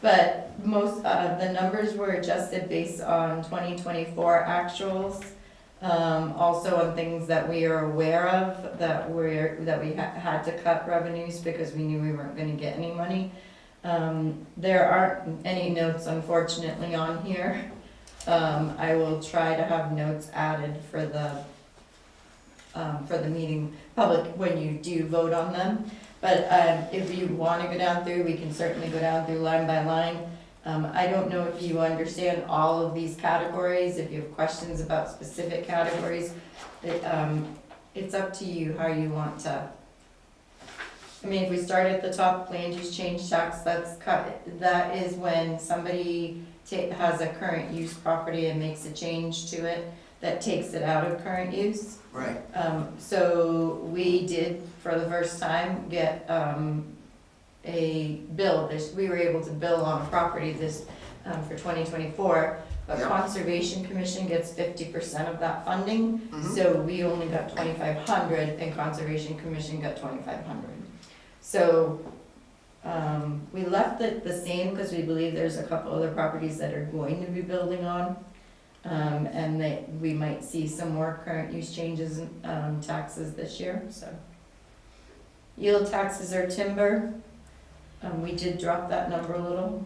But most, the numbers were adjusted based on 2024 actuals. Also on things that we are aware of, that we had to cut revenues because we knew we weren't gonna get any money. There aren't any notes unfortunately on here. I will try to have notes added for the meeting public when you do vote on them. But, if you wanna go down through, we can certainly go down through line by line. I don't know if you understand all of these categories, if you have questions about specific categories, it's up to you how you want to. I mean, if we start at the top, land use change tax, that is when somebody has a current use property and makes a change to it, that takes it out of current use.
right.
So we did, for the first time, get, a bill, we were able to bill on a property this, for 2024, but
Yep.
Conservation Commission gets 50% of that funding,
Mhm.
so we only got 2,500 and Conservation Commission got 2,500. So, we left it the same because we believe there's a couple other properties that are going to be building on. And that we might see some more current use changes in, taxes this year, so. Yield taxes are timber. We did drop that number a little.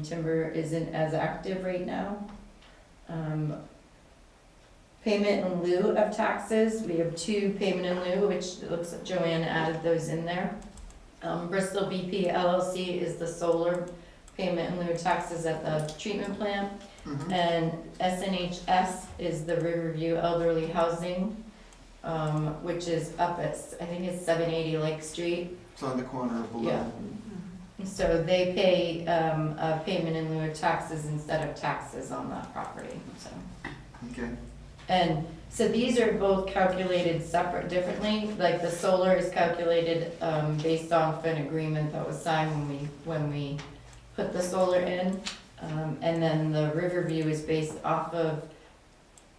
Timber isn't as active right now. Payment in lieu of taxes, we have 2 payment in lieu, which it looks like Joanne added those in there. Bristol BP LLC is the solar payment in lieu of taxes at the treatment plant.
Mhm.
And SNHS is the Riverview Elderly Housing, which is up at, I think it's 780 Lake Street.
It's on the corner of Blue.
Yeah. So they pay, a payment in lieu of taxes instead of taxes on that property, so.
Okay,
And so these are both calculated separate differently, like the solar is calculated, based off an agreement that was signed when we put the solar in. And then the Riverview is based off of,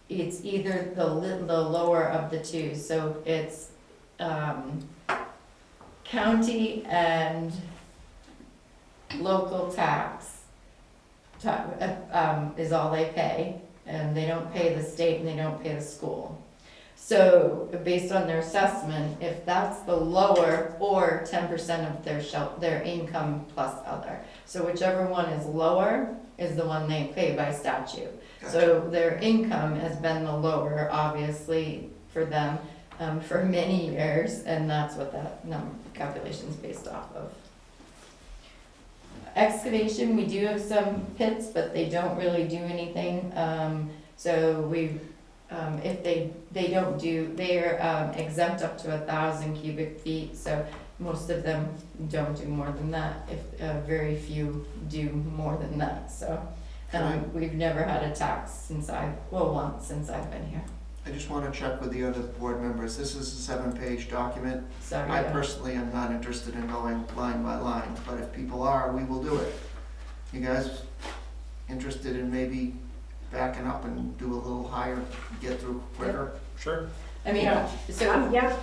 it's either the lower of the two, so it's, county and local tax, is all they pay, and they don't pay the state and they don't pay the school. So, based on their assessment, if that's the lower or 10% of their income plus other. So whichever one is lower is the one they pay by statute. So their income has been the lower, obviously, for them, for many years, and that's what that calculation is based off of. Excavation, we do have some pits, but they don't really do anything. So we, if they don't do, they're exempt up to 1,000 cubic feet. So most of them don't do more than that, if, very few do more than that, so. We've never had a tax since once since I've been here,
I just wanna check with the other board members, this is a 7-page document.
so,
I
yeah.
personally am not interested in going line by line, but if people are, we will do it. You guys interested in maybe backing up and do a little higher, get through quicker?
Sure.
I mean,
Yeah.
so
Yeah,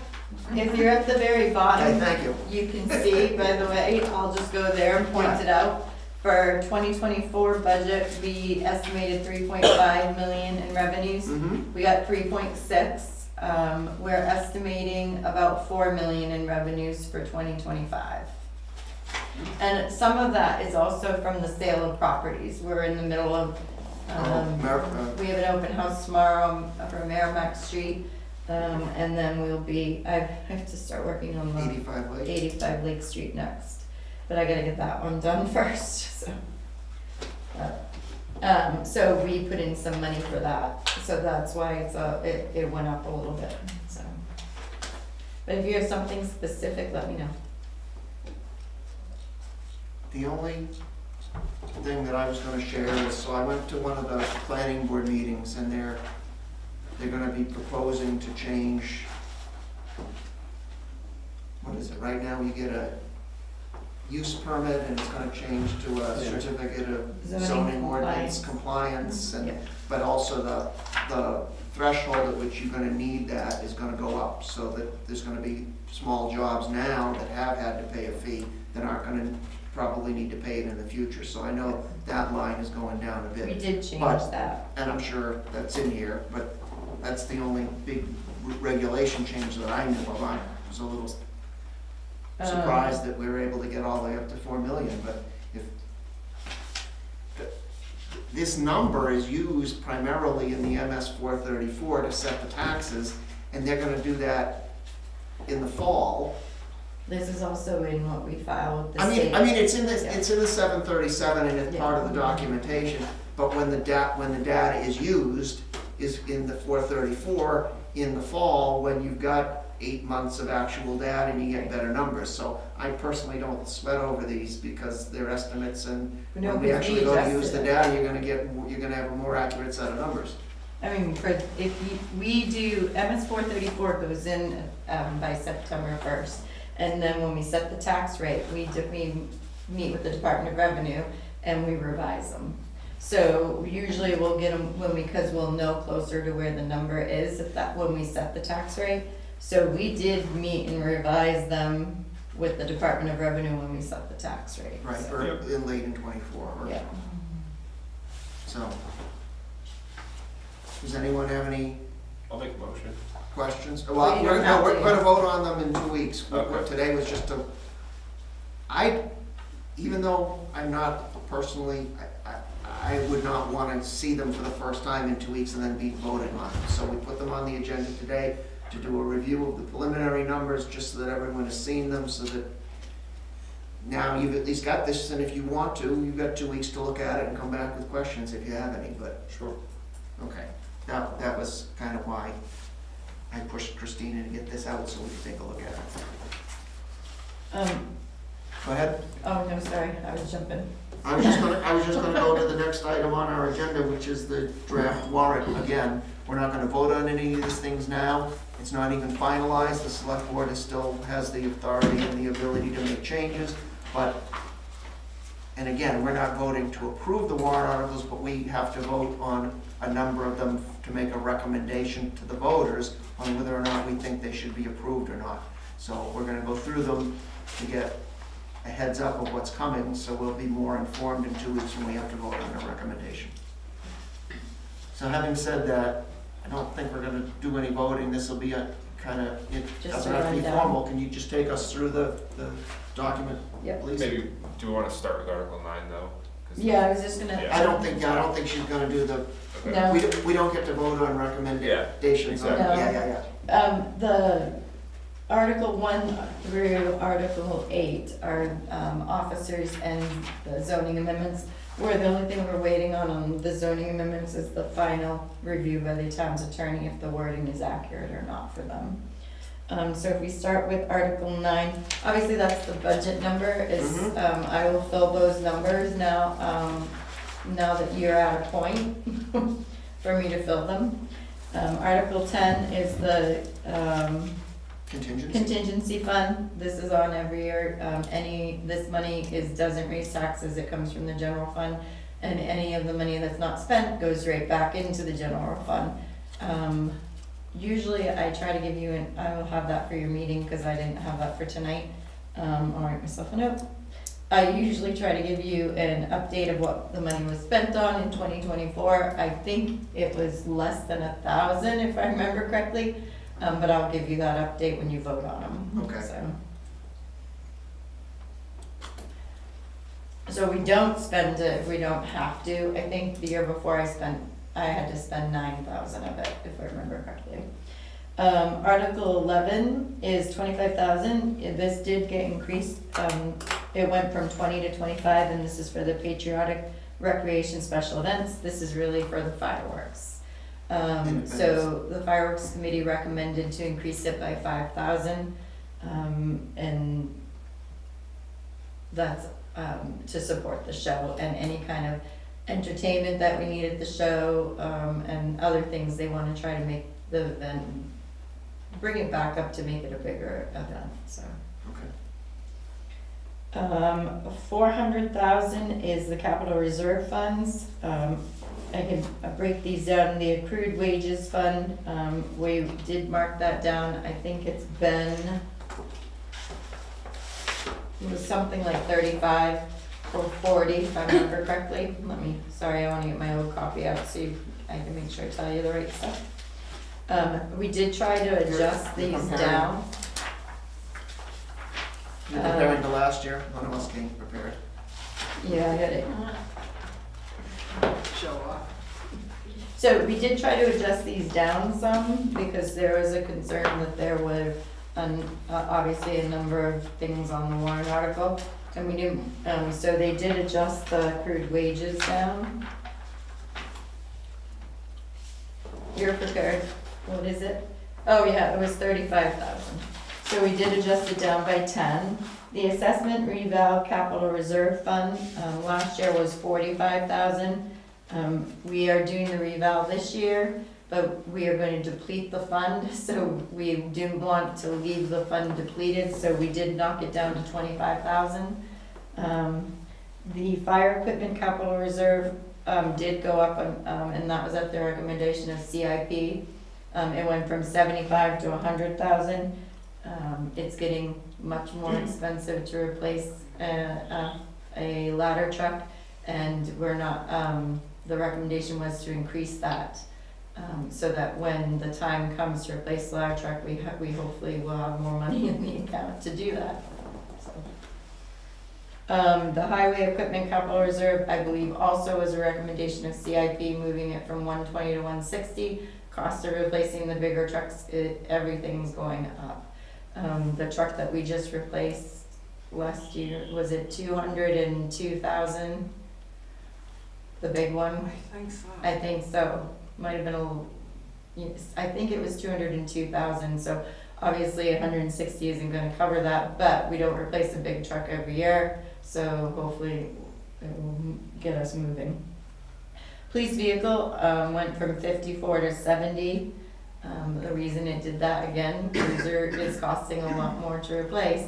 if you're at the very
Okay,
bottom,
thank you.
you can see, by the way, I'll just go there and point it out. For 2024 budget, we estimated 3.5 million in revenues.
Mm-hmm.
We got 3.6. We're estimating about 4 million in revenues for 2025. And some of that is also from the sale of properties. We're in the middle of, we have an open house tomorrow for Merrimack Street. And then I have to start working on the
85 Lake.
85 Lake Street next. But I gotta get that one done first, so. So we put in some money for that, so that's why it went up a little bit, so. But if you have something specific, let me know.
The only thing that I was gonna share is, so I went to one of the planning board meetings, and they're gonna be proposing to change, what is it, right now you get a use permit, and it's gonna change to a certificate of zoning ordinance compliance, and,
Yeah.
but also the threshold at which you're gonna need that is gonna go up, so that there's gonna be small jobs now that have had to pay a fee that aren't gonna probably need to pay it in the future, so I know that line is going down a bit.
We did change
But-
that.
And I'm sure that's in here, but that's the only big regulation change that I knew of. I was a little surprised that we were able to get all the way up to 4 million, but if this number is used primarily in the MS 434 to set the taxes, and they're gonna do that in the fall.
This is also in what we filed with the state.
I mean, it's in the,
Yeah.
it's in the 737 and it's part of the documentation, but when the data is used, is in the 434 in the fall, when you've got 8 months of actual data and you get better numbers. So I personally don't sweat over these because they're estimates, and
No,
when we
because
actually go to use
adjusted
the
it.
data, you're gonna have a more accurate set of numbers.
I mean, we do, MS 434 goes in by September 1st. And then when we set the tax rate, we meet with the Department of Revenue and we revise them. So usually we'll get them because we'll know closer to where the number is when we set the tax rate. So we did meet and revise them with the Department of Revenue when we set the tax rate.
Right,
So,
or in late in 24, or,
yeah.
so. Does anyone have any
I'll make a motion.
questions?
Well,
Well,
you don't have
we're
to.
gonna vote on them in 2 weeks.
Okay.
Today was just even though I'm not personally, I would not wanna see them for the first time in 2 weeks and then be voting on them. So we put them on the agenda today to do a review of the preliminary numbers, just so that everyone has seen them, so that now you've at least got this, and if you want to, you've got 2 weeks to look at it and come back with questions if you have any, but,
Sure.
okay. That was kind of why I pushed Christina to get this out, so we could take a look at it. Go ahead.
Oh, no, sorry, I was jumping.
I was just gonna go to the next item on our agenda, which is the draft warrant. Again, we're not gonna vote on any of these things now. It's not even finalized. The select board still has the authority and the ability to make changes, but, and again, we're not voting to approve the warrant articles, but we have to vote on a number of them to make a recommendation to the voters on whether or not we think they should be approved or not. So we're gonna go through them to get a heads up of what's coming, so we'll be more informed in 2 weeks when we have to vote on a recommendation. So having said that, I don't think we're gonna do any voting. This will be a kind of, it
Just
doesn't
a
have to be
rundown.
formal. Can you just take us through the document,
Yep.
please?
Maybe, do we want to start with Article 9 though? 'Cause-
Yeah, I was just gonna.
Yeah.
I don't think she's gonna do the,
Okay.
No.
we don't get to vote on recommendations.
Yeah,
exactly.
Yeah.
The Article 1 through Article 8 are officers and the zoning amendments, where the only thing we're waiting on the zoning amendments is the final review by the town's attorney if the wording is accurate or not for them. So if we start with Article 9, obviously that's the budget number, is,
Mhm.
I will fill those numbers now, now that you're at a point for me to fill them. Article 10 is the,
Contingency?
contingency fund. This is on every year. This money doesn't raise taxes, it comes from the general fund. And any of the money that's not spent goes right back into the general fund. Usually I try to give you, I will have that for your meeting, because I didn't have that for tonight. I'll write myself a note. I usually try to give you an update of what the money was spent on in 2024. I think it was less than 1,000, if I remember correctly. But I'll give you that update when you vote on them.
Okay.
So we don't spend it if we don't have to. I think the year before I had to spend 9,000 of it, if I remember correctly. Article 11 is 25,000. This did get increased. It went from 20 to 25, and this is for the patriotic recreation special events. This is really for the fireworks. So the fireworks committee recommended to increase it by 5,000, and that's to support the show and any kind of entertainment that we need at the show, and other things. They want to try to make the event, bring it back up to make it a bigger event, so.
Okay.
400,000 is the capital reserve funds. I can break these down. The accrued wages fund, we did mark that down. I think it was something like 35 or 40, if I remember correctly. Sorry, I want to get my old copy out so I can make sure I tell you the right stuff. We did try to adjust
You're
these
comparing.
down.
You're comparing to last year, none of us came prepared.
Yeah, I got it.
Show off.
So we did try to adjust these down some, because there was a concern that there were, obviously a number of things on the warrant article. And we didn't, so they did adjust the accrued wages down. You're prepared, what is it? Oh yeah, it was 35,000. So we did adjust it down by 10. The assessment reval capital reserve fund, last year was 45,000. We are doing the reval this year, but we are going to deplete the fund, so we didn't want to leave the fund depleted, so we did knock it down to 25,000. The fire equipment capital reserve did go up, and that was at the recommendation of CIP. It went from 75 to 100,000. It's getting much more expensive to replace a ladder truck, and we're not, the recommendation was to increase that, so that when the time comes to replace the ladder truck, we hopefully will have more money in the account to do that. So. The highway equipment capital reserve, I believe, also was a recommendation of CIP, moving it from 120 to 160. Cost of replacing the bigger trucks, everything's going up. The truck that we just replaced last year, was it 202,000? The big one? I think so. Might have been a little, yes, I think it was 202,000, so obviously 160 isn't gonna cover that, but we don't replace a big truck every year, so hopefully it will get us moving. Police vehicle, went from 54 to 70. The reason it did that, again, cruiser is costing a lot more to replace.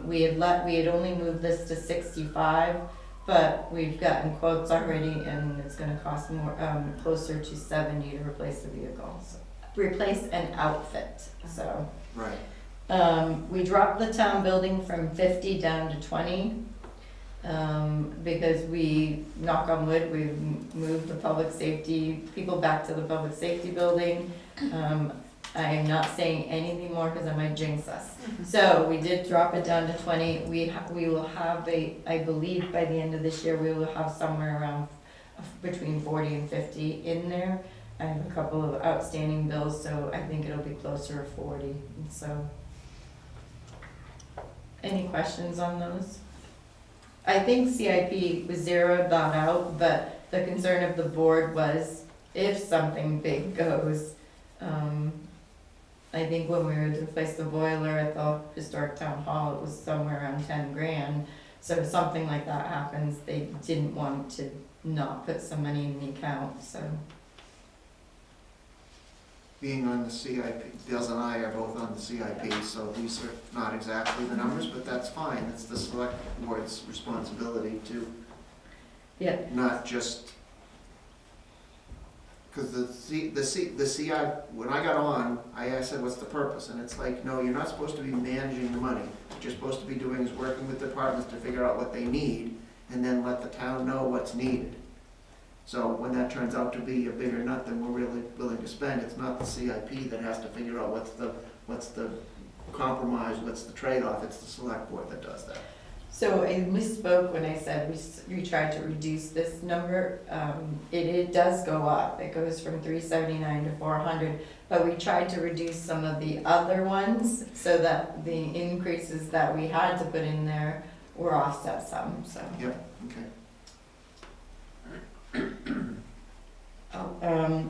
We had only moved this to 65, but we've gotten quotes already, and it's gonna cost more, closer to 70 to replace the vehicle. So, replace an outfit, so.
Right.
We dropped the town building from 50 down to 20, because we, knock on wood, we've moved the public safety, people back to the public safety building. I am not saying anything more because I might jinx us. So we did drop it down to 20. We will have I believe by the end of this year, we will have somewhere around between 40 and 50 in there. I have a couple of outstanding bills, so I think it'll be closer to 40, and so. Any questions on those? I think CIP was zeroed that out, but the concern of the board was if something big goes, I think when we were to replace the boiler at the historic town hall, it was somewhere around 10 grand. So if something like that happens, they didn't want to not put some money in the account, so.
Being on the CIP, Bill's and I are both on the CIP, so these are not exactly the numbers, but that's fine. It's the select board's responsibility to
Yeah,
not just, because the CI, when I got on, I said, what's the purpose? And it's like, no, you're not supposed to be managing the money. What you're supposed to be doing is working with departments to figure out what they need, and then let the town know what's needed. So when that turns out to be a bigger nut than we're really willing to spend, it's not the CIP that has to figure out what's the compromise, what's the trade-off, it's the select board that does that.
so I misspoke when I said we tried to reduce this number. It does go up, it goes from 379 to 400, but we tried to reduce some of the other ones so that the increases that we had to put in there were offset some, so.
Yep, okay.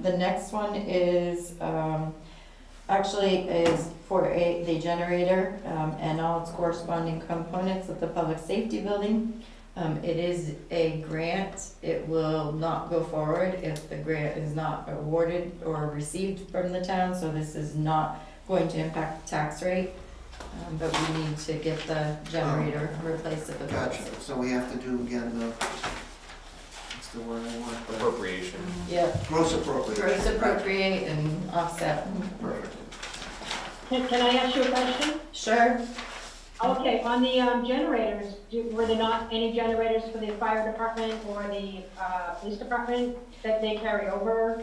The next one is, actually is for the generator, and all its corresponding components of the public safety building. It is a grant, it will not go forward if the grant is not awarded or received from the town, so this is not going to impact the tax rate. But we need to get the generator replaced at the
Gotcha,
public.
so we have to do again what's the word I want?
Appropriation.
Yeah,
Gross appropriation.
gross appropriate and offset.
Perfect.
Can I ask you a question?
Sure.
Okay, on the generators, were there not any generators for the fire department or the police department that they carry over?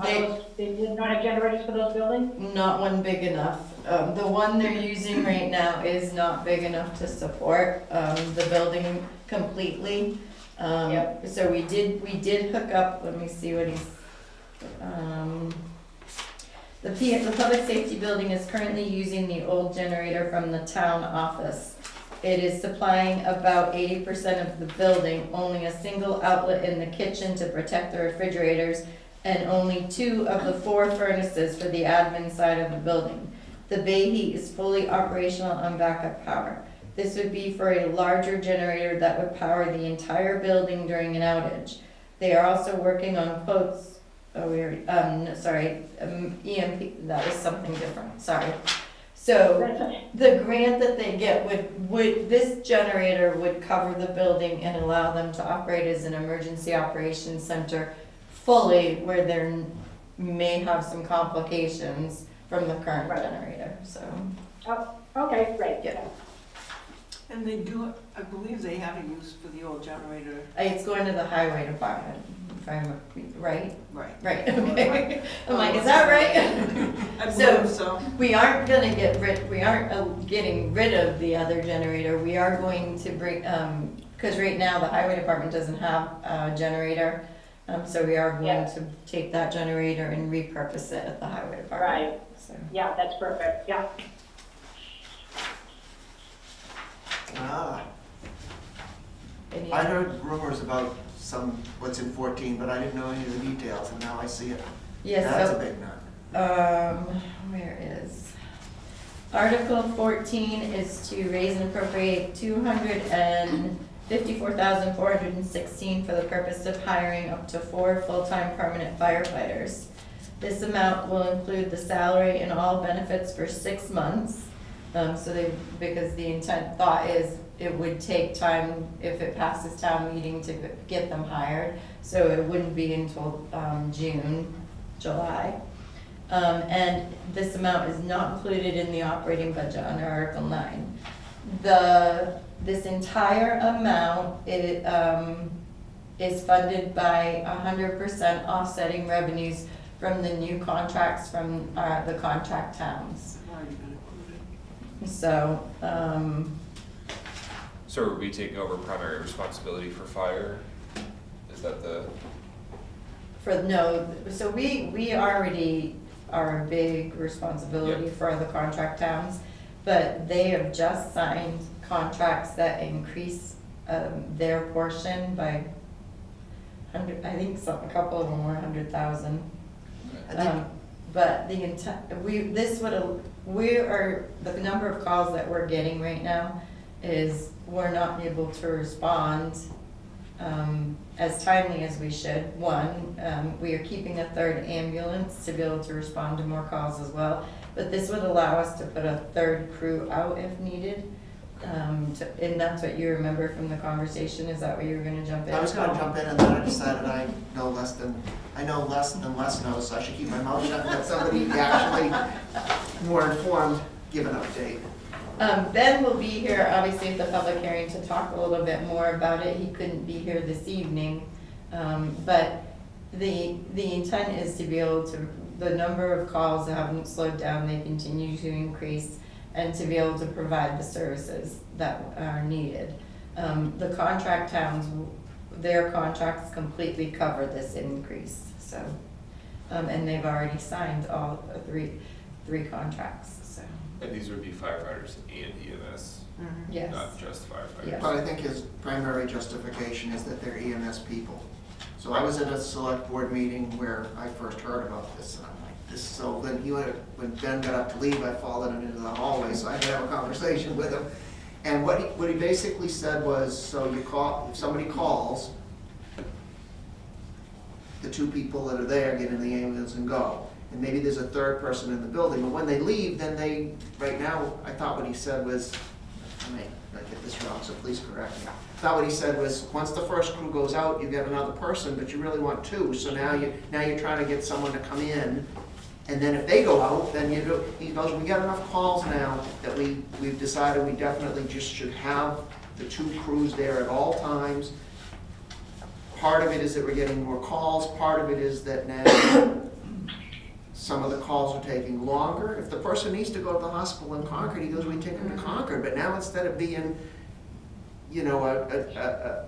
They did not have generators for those buildings?
Not one big enough. The one they're using right now is not big enough to support, the building completely.
Yep.
So we did hook up, let me see what he's, the public safety building is currently using the old generator from the town office. It is supplying about 80% of the building, only a single outlet in the kitchen to protect the refrigerators, and only 2 of the 4 furnaces for the admin side of the building. The bay heat is fully operational on backup power. This would be for a larger generator that would power the entire building during an outage. They are also working on quotes, EMP, that was something different, sorry. So,
That's okay.
the grant that they get would, this generator would cover the building and allow them to operate as an emergency operations center fully, where there may have some complications from the current
Right.
generator, so.
Okay, great.
Yeah.
And they do, I believe they have a use for the old generator.
It's going to the highway department, if I'm right?
Right.
Right, okay. I'm like, is that right?
I
So-
believe so.
We aren't gonna we aren't getting rid of the other generator. We are going to bring, cause right now the highway department doesn't have a generator. So we are going
Yeah.
to take that generator and repurpose it at the highway department.
Right.
So,
Yeah, that's perfect, yeah.
any-
I heard rumors about what's in 14, but I didn't know any of the details, and now I see it.
Yes,
That's a
so,
big nut.
where is? Article 14 is to raise and appropriate $254,416 for the purpose of hiring up to 4 full-time permanent firefighters. This amount will include the salary and all benefits for 6 months. Because the thought is it would take time if it passes town meeting to get them hired. So it wouldn't be until June, July. And this amount is not included in the operating budget under Article 9. This entire amount is funded by 100% offsetting revenues from the new contracts from the contract towns.
I've already been included.
So,
So are we taking over primary responsibility for fire? Is that the,
so we already are a big responsibility for the contract towns, but they have just signed contracts that increase their portion by a couple of them were 100,000.
I think
But the intent, the number of calls that we're getting right now is we're not able to respond as timely as we should. One, we are keeping a third ambulance to be able to respond to more calls as well. But this would allow us to put a third crew out if needed. And that's what you remember from the conversation, is that what you were gonna jump in?
I was gonna jump in and then I decided I know less than Les knows, so I should keep my mouth shut and let somebody actually more informed give an update.
Ben will be here, obviously, at the public hearing to talk a little bit more about it. He couldn't be here this evening. But the intent is to be able to, the number of calls haven't slowed down, they continue to increase, and to be able to provide the services that are needed. The contract towns, their contracts completely cover this increase, so. And they've already signed all three contracts, so,
And these would be firefighters and EMS,
yes.
not just firefighters.
Yeah.
But I think his primary justification is that they're EMS people. So I was at a select board meeting where I first heard about this, and I'm like, this, so then when Ben got up to leave, I followed him into the hallway, so I could have a conversation with him. And what he basically said was, so you call, if somebody calls, the two people that are there get in the ambulance and go. And maybe there's a third person in the building, but when they leave, then they, right now, I thought what he said was, I may get this wrong, so please correct me. I thought what he said was, once the first crew goes out, you get another person, but you really want two, so now you're trying to get someone to come in, and then if they go out, then he goes, we got enough calls now that we've decided we definitely just should have the two crews there at all times. Part of it is that we're getting more calls, part of it is that now some of the calls are taking longer. If the person needs to go to the hospital in Concord, he goes, we take them to Concord, but now instead of being, you know, a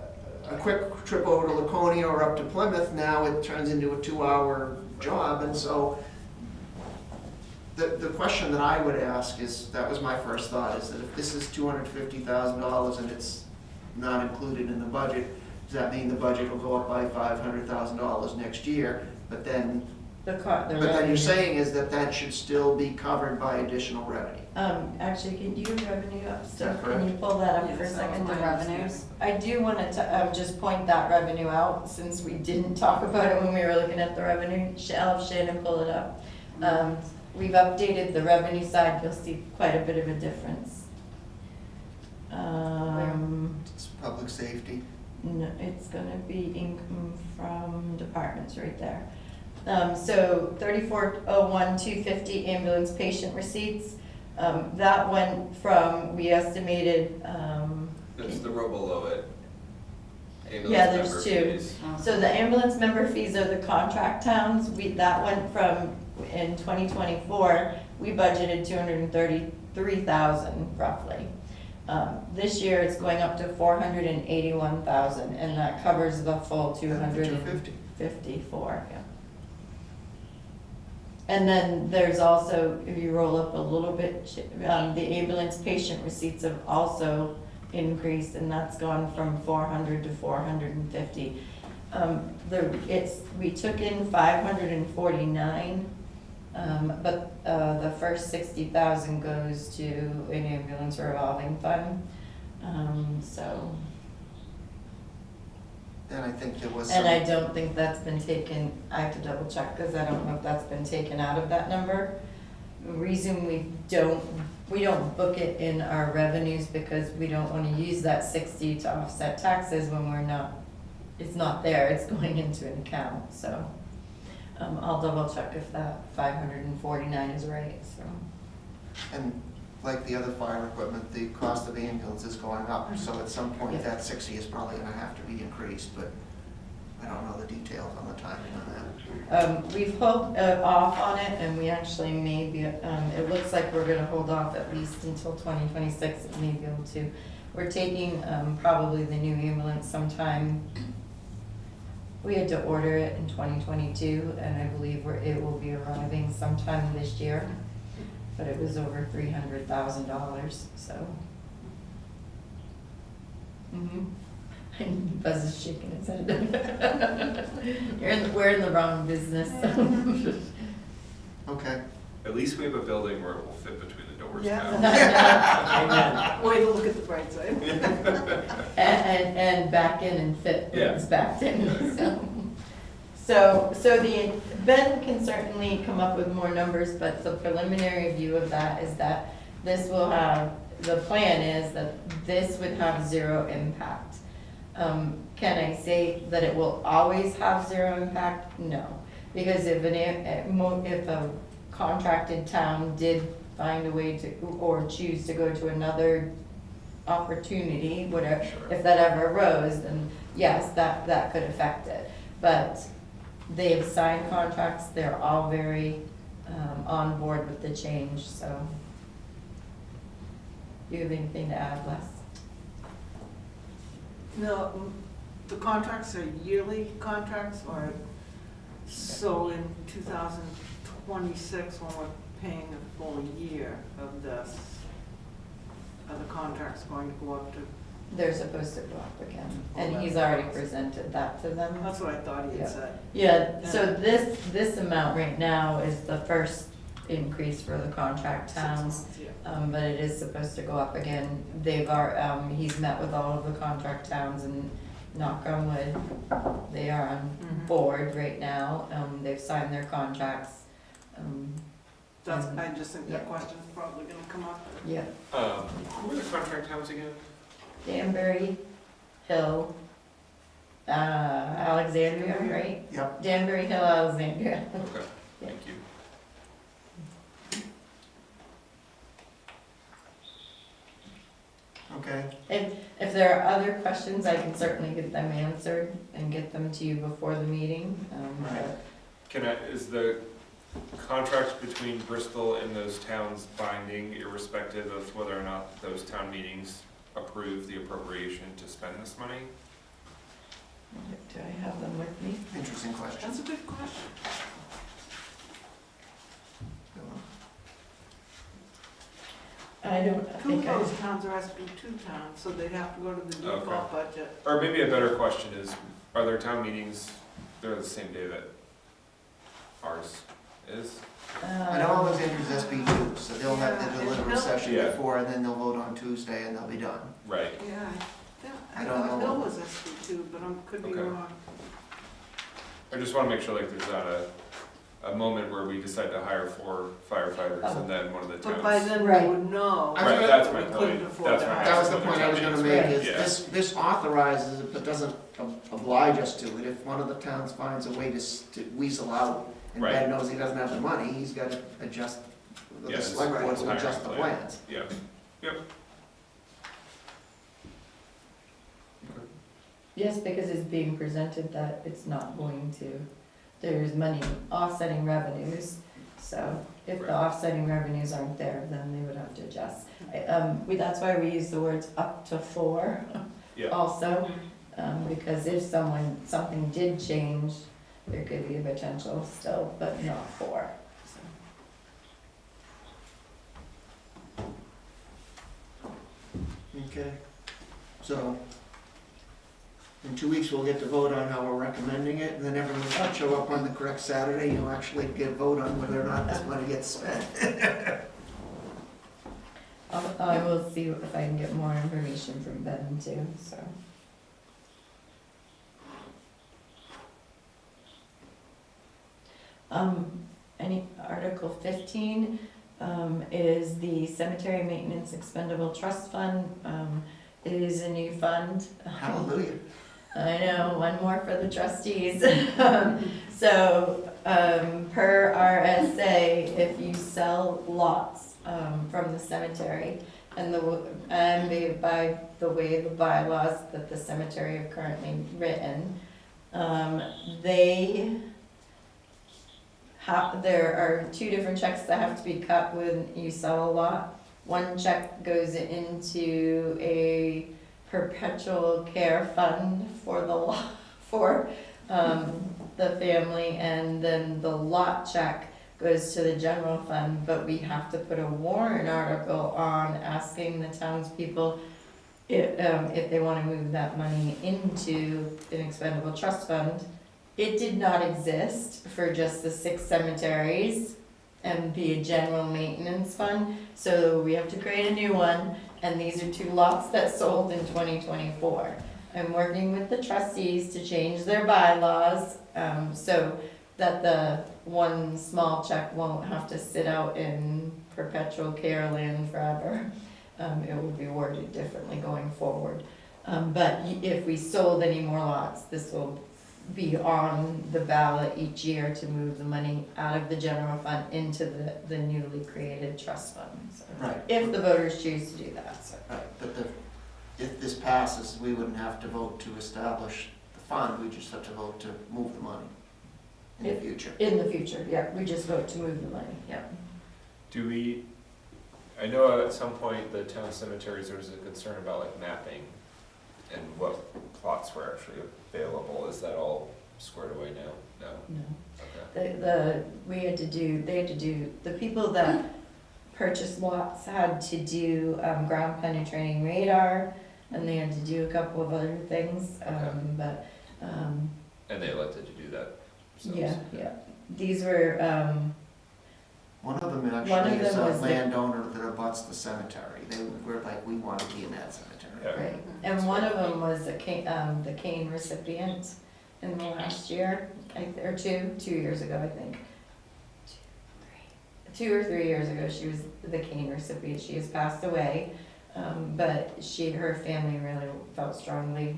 quick trip over to Laconia or up to Plymouth, now it turns into a 2-hour job, and so the question that I would ask is, that was my first thought, is that if this is $250,000 and it's not included in the budget, does that mean the budget will go up by $500,000 next year? But then you're saying is that should still be covered by additional revenue.
Actually, can you revenue up still?
Is that correct?
Can you pull that up for a
Yes,
second,
that's
the
my
revenues? I do want to just point that revenue out, since we didn't talk about it when we were looking at the revenue. I'll have Shannon pull it up. We've updated the revenue side, you'll see quite a bit of a difference.
It's public safety.
No, it's gonna be income from departments right there. So 3401-250 ambulance patient receipts. That went from, we estimated,
That's the row below it.
Yeah, there's
Ambulance
two.
member fees.
so the ambulance member fees are the contract towns. That went from, in 2024, we budgeted 233,000 roughly. This year it's going up to 481,000, and that covers the full 254, yeah. And then there's also, if you roll up a little bit, the ambulance patient receipts have also increased, and that's gone from 400 to 450. We took in 549, but the first 60,000 goes to an ambulance revolving fund, so.
And I think there was
And
some,
I don't think that's been taken, I have to double check, because I don't know if that's been taken out of that number. The reason we don't book it in our revenues, because we don't want to use that 60 to offset taxes when it's not there, it's going into an account, so. I'll double check if that 549 is right, so.
and like the other fire equipment, the cost of ambulance is going up, so at some point
Yeah.
that 60 is probably gonna have to be increased, but I don't know the details on the timing on that.
We've held off on it, and we actually may be, it looks like we're gonna hold off at least until 2026, and may be able to. We're taking probably the new ambulance sometime. We had to order it in 2022, and I believe it will be arriving sometime this year, but it was over $300,000, so. And Buzz is shaking his head. We're in the wrong business.
Okay.
At least we have a building where it will fit between the doors
Yeah.
now.
Amen.
Way to look at the bright side.
And back in and fit,
Yeah.
it's backed in, so. So Ben can certainly come up with more numbers, but the preliminary view of that is that this will have, the plan is that this would have zero impact. Can I say that it will always have zero impact? No, because if a contracted town did find a way to, or choose to go to another opportunity, whatever,
Sure.
if that ever arose, then yes, that could affect it. But they've signed contracts, they're all very on board with the change, so. Do you have anything to add, Les?
No, the contracts are yearly contracts, or, so in 2026, when we're paying a full year of this, are the contracts going to go up to,
They're supposed to go up again,
Oh,
and he's
that's
already
awesome.
presented that to them.
that's what I thought he had
Yeah.
said.
Yeah, so this amount right now is the first increase for the contract
6
towns.
months, yeah.
But it is supposed to go up again. He's met with all of the contract towns and knock on wood, they are on
Mhm.
board right now. They've signed their contracts.
That's, I just think that
Yeah.
question's probably gonna come up.
Yeah,
Who are the contract towns again?
Danbury, Hill, Alexandria, right?
Yep.
Danbury, Hill, Alexandria.
Okay, thank you.
Okay.
If there are other questions, I can certainly get them answered and get them to you before the meeting.
Right.
Is the contract between Bristol and those towns binding irrespective of whether or not those town meetings approve the appropriation to spend this money?
Do I have them with me?
Interesting question.
That's a good question.
I don't
Two of
think I,
those towns are SB2 towns, so they'd have to go to the default budget.
Or maybe a better question is, are there town meetings, they're the same day that ours is?
I know Alexander's SB2, so they'll have
Yeah,
the
and
deliberative
Hill-
session
Yeah.
before, and then they'll vote on Tuesday, and they'll be done.
Right.
Yeah,
I
I
don't
thought
know.
Bill was SB2, but I could be
Okay.
wrong.
I just wanna make sure like there's not a moment where we decide to hire 4 firefighters and then one of the
But by
towns.
then
Right.
we would know.
Right,
that's my
We
point.
couldn't afford
That's
to
my
hire
That was the
Absolutely.
point I was gonna
Right.
make, is
Yeah.
this authorizes it, but doesn't oblige us to it. If one of the towns finds a way to weasel out, and
Right.
Ben knows he doesn't have the money, he's gotta adjust,
Yeah,
the
it's
select board will
hiring
adjust the
plan.
plans.
Yeah.
yes, because it's being presented that it's not going to, there's money offsetting revenues. So if the
Right.
offsetting revenues aren't there, then they would have to adjust. That's why we use the words up to 4
Yeah.
also. Because if something did change, there could be a potential still, but not 4.
Okay, so in 2 weeks, we'll get to vote on how we're recommending it, and then everyone will show up on the correct Saturday, you'll actually get a vote on whether or not this money gets spent.
I will see if I can get more information from Ben too, so. Article 15, is the cemetery maintenance expendable trust fund. It is a new fund.
Hallelujah.
I know, one more for the trustees. So, per RSA, if you sell lots, from the cemetery, and by the way the bylaws that the cemetery have currently written, there are 2 different checks that have to be cut when you sell a lot. One check goes into a perpetual care fund for the lot, for the family, and then the lot check goes to the general fund, but we have to put a warrant article on asking the townspeople if they wanna move that money into an expendable trust fund. It did not exist for just the 6 cemeteries and be a general maintenance fund. So we have to create a new one, and these are 2 lots that sold in 2024. I'm working with the trustees to change their bylaws, so that the one small check won't have to sit out in perpetual care land forever. It will be worded differently going forward. But if we sold any more lots, this will be on the ballot each year to move the money out of the general fund into the newly created trust fund. So,
Right.
if the voters choose to do that, so.
Right, but if this passes, we wouldn't have to vote to establish the fund, we just have to vote to move the money in the future.
In the future, yeah, we just vote to move the money, yeah.
Do we, I know at some point the town cemeteries, there was a concern about like mapping and what plots were actually available. Is that all squared away now? No?
No.
Okay.
They had to do, the people that purchased lots had to do ground penetrating radar, and they had to do a couple of other things, but,
And they elected to do that themselves?
yeah. These were,
One of them
One
actually
of
is
them
a
was the-
landowner that abuts the cemetery. They were like, we want to be in that cemetery.
Yeah.
right, and one of them was the cane recipient in the last year, or 2 years ago, I think. 2 or 3 years ago, she was the cane recipient. She has passed away, but her family really felt strongly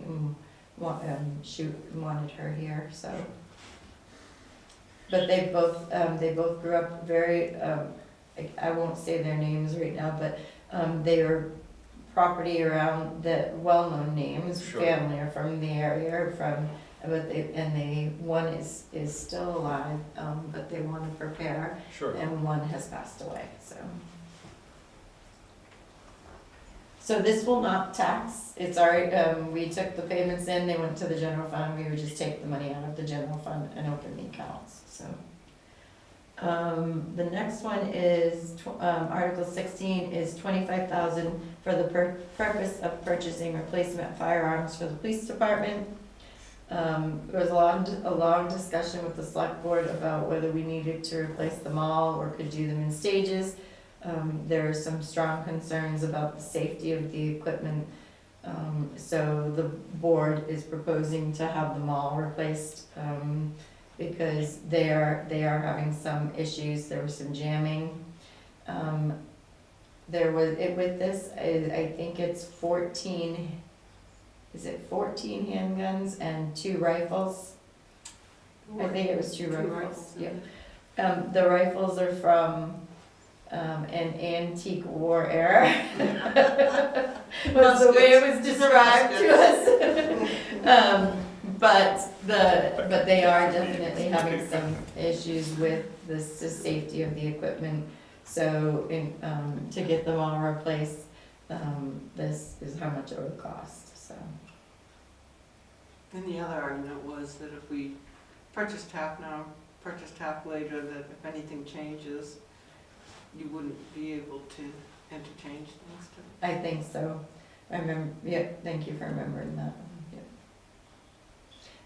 and she wanted her here, so. But they both grew up very, I won't say their names right now, but they were property around the well-known names,
Sure.
family are from the area, one is still alive, but they want to prepare,
Sure.
and one has passed away, so. So this will not tax, it's already, we took the payments in, they went to the general fund, we would just take the money out of the general fund and open the accounts, so. The next one is, Article 16 is 25,000 for the purpose of purchasing replacement firearms for the police department. There was a long discussion with the select board about whether we needed to replace them all or could do them in stages. There are some strong concerns about the safety of the equipment. So the board is proposing to have them all replaced, because they are having some issues. There was some jamming. With this, I think it's 14 handguns and 2 rifles? I think it was 2 rifles, yeah. The rifles are from an antique war era. Was the way it was described to us. But they are definitely having some issues with the safety of the equipment. So to get them all replaced, this is how much it would cost, so.
And the other argument was that if we purchased half now, purchased half later, that if anything changes, you wouldn't be able to interchange things to.
I think so. I remember, yeah, thank you for remembering that. Yeah.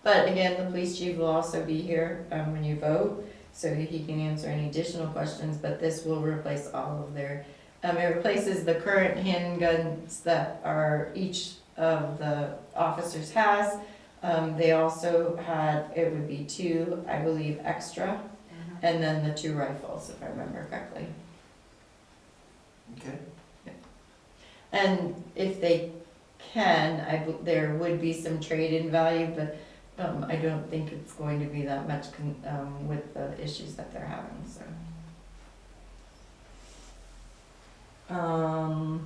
But again, the police chief will also be here when you vote, so he can answer any additional questions, but this will replace all of their, it replaces the current handguns that are each of the officers has. They also had, it would be 2, I believe, extra, and then the 2 rifles, if I remember correctly.
Okay.
And if they can, there would be some trade-in value, but I don't think it's going to be that much with the issues that they're having, so.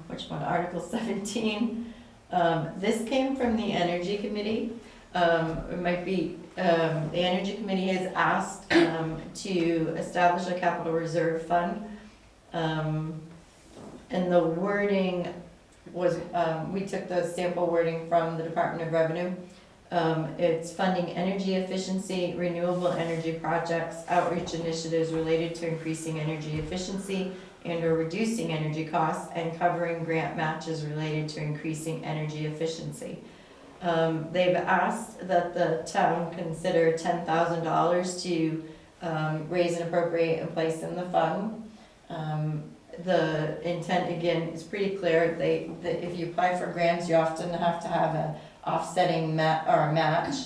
Which one? Article 17. This came from the Energy Committee. It might be, the Energy Committee has asked to establish a capital reserve fund. And the wording was, we took the sample wording from the Department of Revenue. It's funding energy efficiency, renewable energy projects, outreach initiatives related to increasing energy efficiency and or reducing energy costs, and covering grant matches related to increasing energy efficiency. They've asked that the town consider $10,000 to raise and appropriate and place in the fund. The intent, again, is pretty clear. If you apply for grants, you often have to have an offsetting or a match.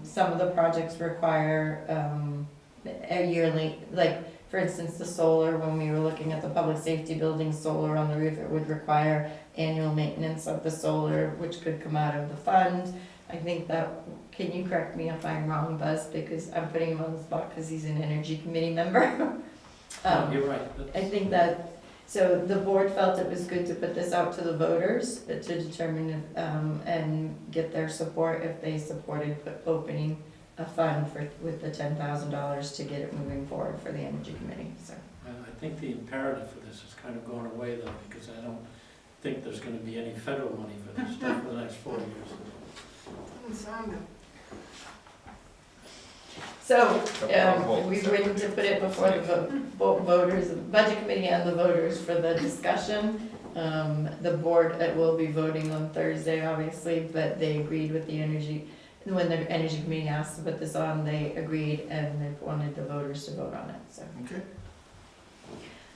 Some of the projects require a yearly, like, for instance, the solar, when we were looking at the public safety building solar on the roof, it would require annual maintenance of the solar, which could come out of the fund. I think that, can you correct me if I'm wrong, Buzz, because I'm putting him on the spot because he's an energy committee member.
You're right.
I think that, so the board felt it was good to put this out to the voters to determine and get their support if they supported opening a fund with the $10,000 to get it moving forward for the energy committee, so.
I think the imperative for this is kind of going away though, because I don't think there's gonna be any federal money for this stuff for the next 4 years.
Doesn't sound it.
So, we went to put it before the voters, the budget committee and the voters for the discussion. The board will be voting on Thursday, obviously, but they agreed with the energy, when the energy committee asked to put this on, they agreed and they wanted the voters to vote on it, so.
Okay.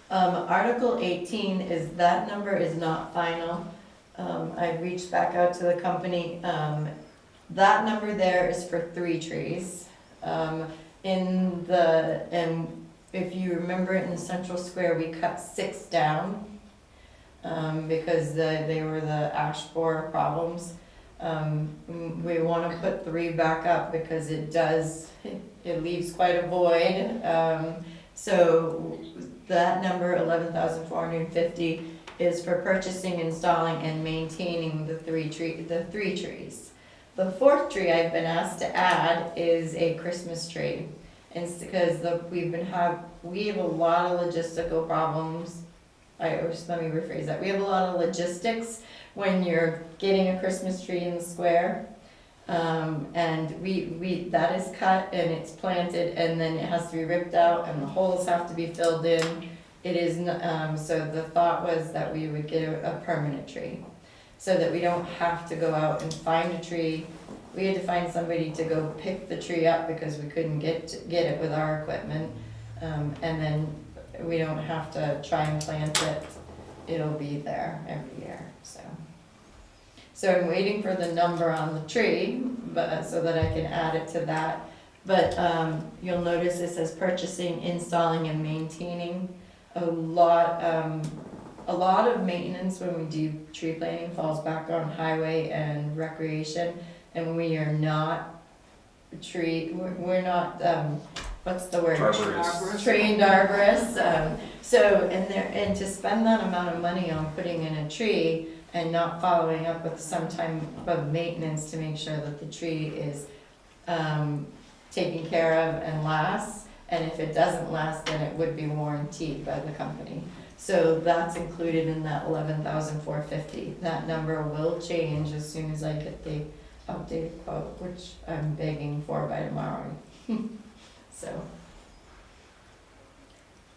Article 18 is, that number is not final. I reached back out to the company. That number there is for 3 trees. And if you remember in the central square, we cut 6 down, because they were the ash borer problems. We wanna put 3 back up because it leaves quite a void. So that number, 11,450, is for purchasing, installing, and maintaining the 3 trees. The 4th tree I've been asked to add is a Christmas tree. And it's because we have a lot of logistical problems. Let me rephrase that. We have a lot of logistics when you're getting a Christmas tree in the square. And that is cut and it's planted and then it has to be ripped out and the holes have to be filled in. It is, so the thought was that we would get a permanent tree, so that we don't have to go out and find a tree. We had to find somebody to go pick the tree up because we couldn't get it with our equipment. And then we don't have to try and plant it. It'll be there every year, so. So I'm waiting for the number on the tree, but, so that I can add it to that. But you'll notice it says purchasing, installing, and maintaining. A lot of maintenance when we do tree planting falls back on highway and recreation, and we are not we're not, what's the word?
Arborists.
Trained arborists. And to spend that amount of money on putting in a tree and not following up with some type of maintenance to make sure that the tree is taken care of and lasts. And if it doesn't last, then it would be warranted by the company. So that's included in that 11,450. That number will change as soon as I get the updated quote, which I'm begging for by tomorrow. So.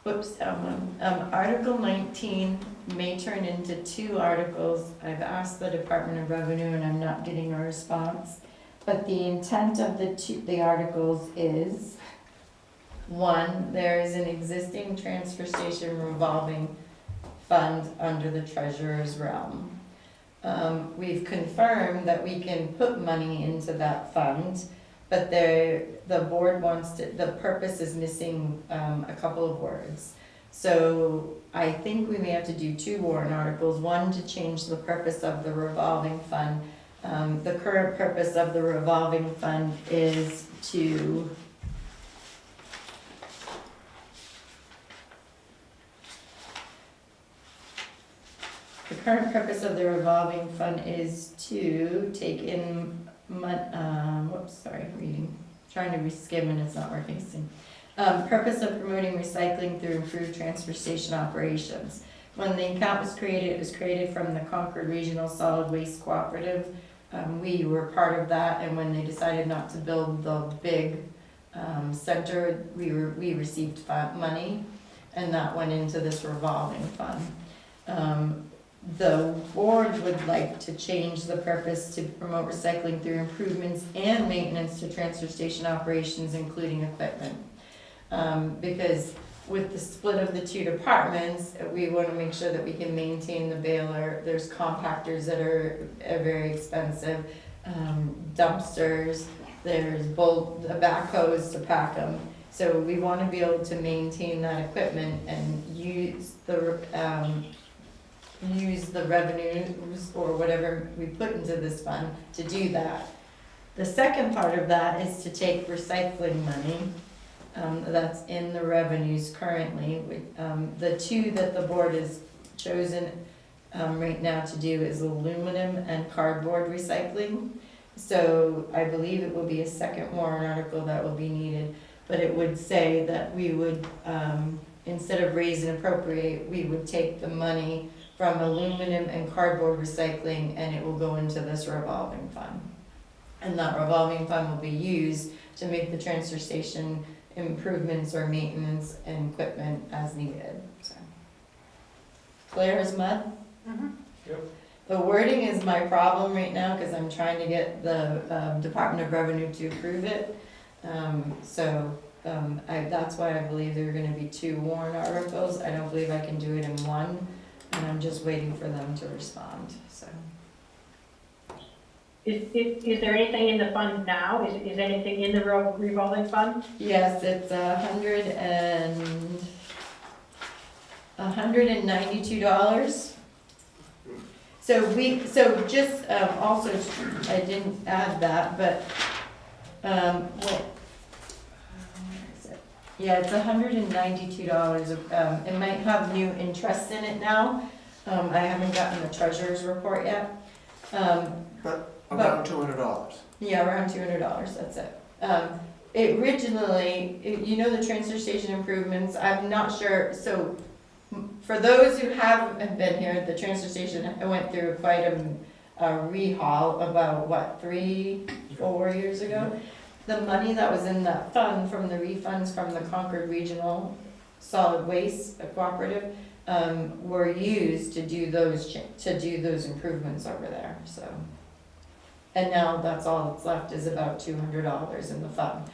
Whoops, Article 19 may turn into 2 articles. I've asked the Department of Revenue and I'm not getting a response. But the intent of the articles is, 1, there is an existing transfer station revolving fund under the treasurer's realm. We've confirmed that we can put money into that fund, but the board wants to, the purpose is missing a couple of words. So I think we may have to do 2 warrant articles, 1 to change the purpose of the revolving fund. The current purpose of the revolving fund is to take in trying to reskim and it's not working. Purpose of promoting recycling through improved transfer station operations. When the account was created, it was created from the Concord Regional Solid Waste Cooperative. We were part of that, and when they decided not to build the big center, we received money, and that went into this revolving fund. The board would like to change the purpose to promote recycling through improvements and maintenance to transfer station operations, including equipment. because with the split of the two departments, we wanna make sure that we can maintain the baler. There's compactors that are very expensive, dumpsters, there's the backhoes to pack them. So we wanna be able to maintain that equipment and use the revenues or whatever we put into this fund to do that. The second part of that is to take recycling money, that's in the revenues currently. The two that the board has chosen, right now to do is aluminum and cardboard recycling. So I believe it will be a second warrant article that will be needed, but it would say that we would, instead of raise and appropriate, we would take the money from aluminum and cardboard recycling and it will go into this revolving fund. And that revolving fund will be used to make the transfer station improvements or maintenance and equipment as needed, so. Clear as mud?
Yep.
The wording is my problem right now, cause I'm trying to get the, Department of Revenue to approve it. That's why I believe there are gonna be two warrant articles, I don't believe I can do it in one, and I'm just waiting for them to respond, so.
Is there anything in the fund now? Is anything in the revolving fund?
Yes, it's $192. So just, also, I didn't add that, but, where is it? Yeah, it's $192, it might have new interest in it now, I haven't gotten the treasurer's report yet.
Around $200.
Yeah, around $200, that's it. It originally, you know the transfer station improvements, I'm not sure, so for those who haven't been here, the transfer station went through quite a rehaul about, 3-4 years ago? The money that was in that fund from the refunds from the Concord Regional Solid Waste Cooperative were used to do those improvements over there, so. And now that's all that's left is about $200 in the fund.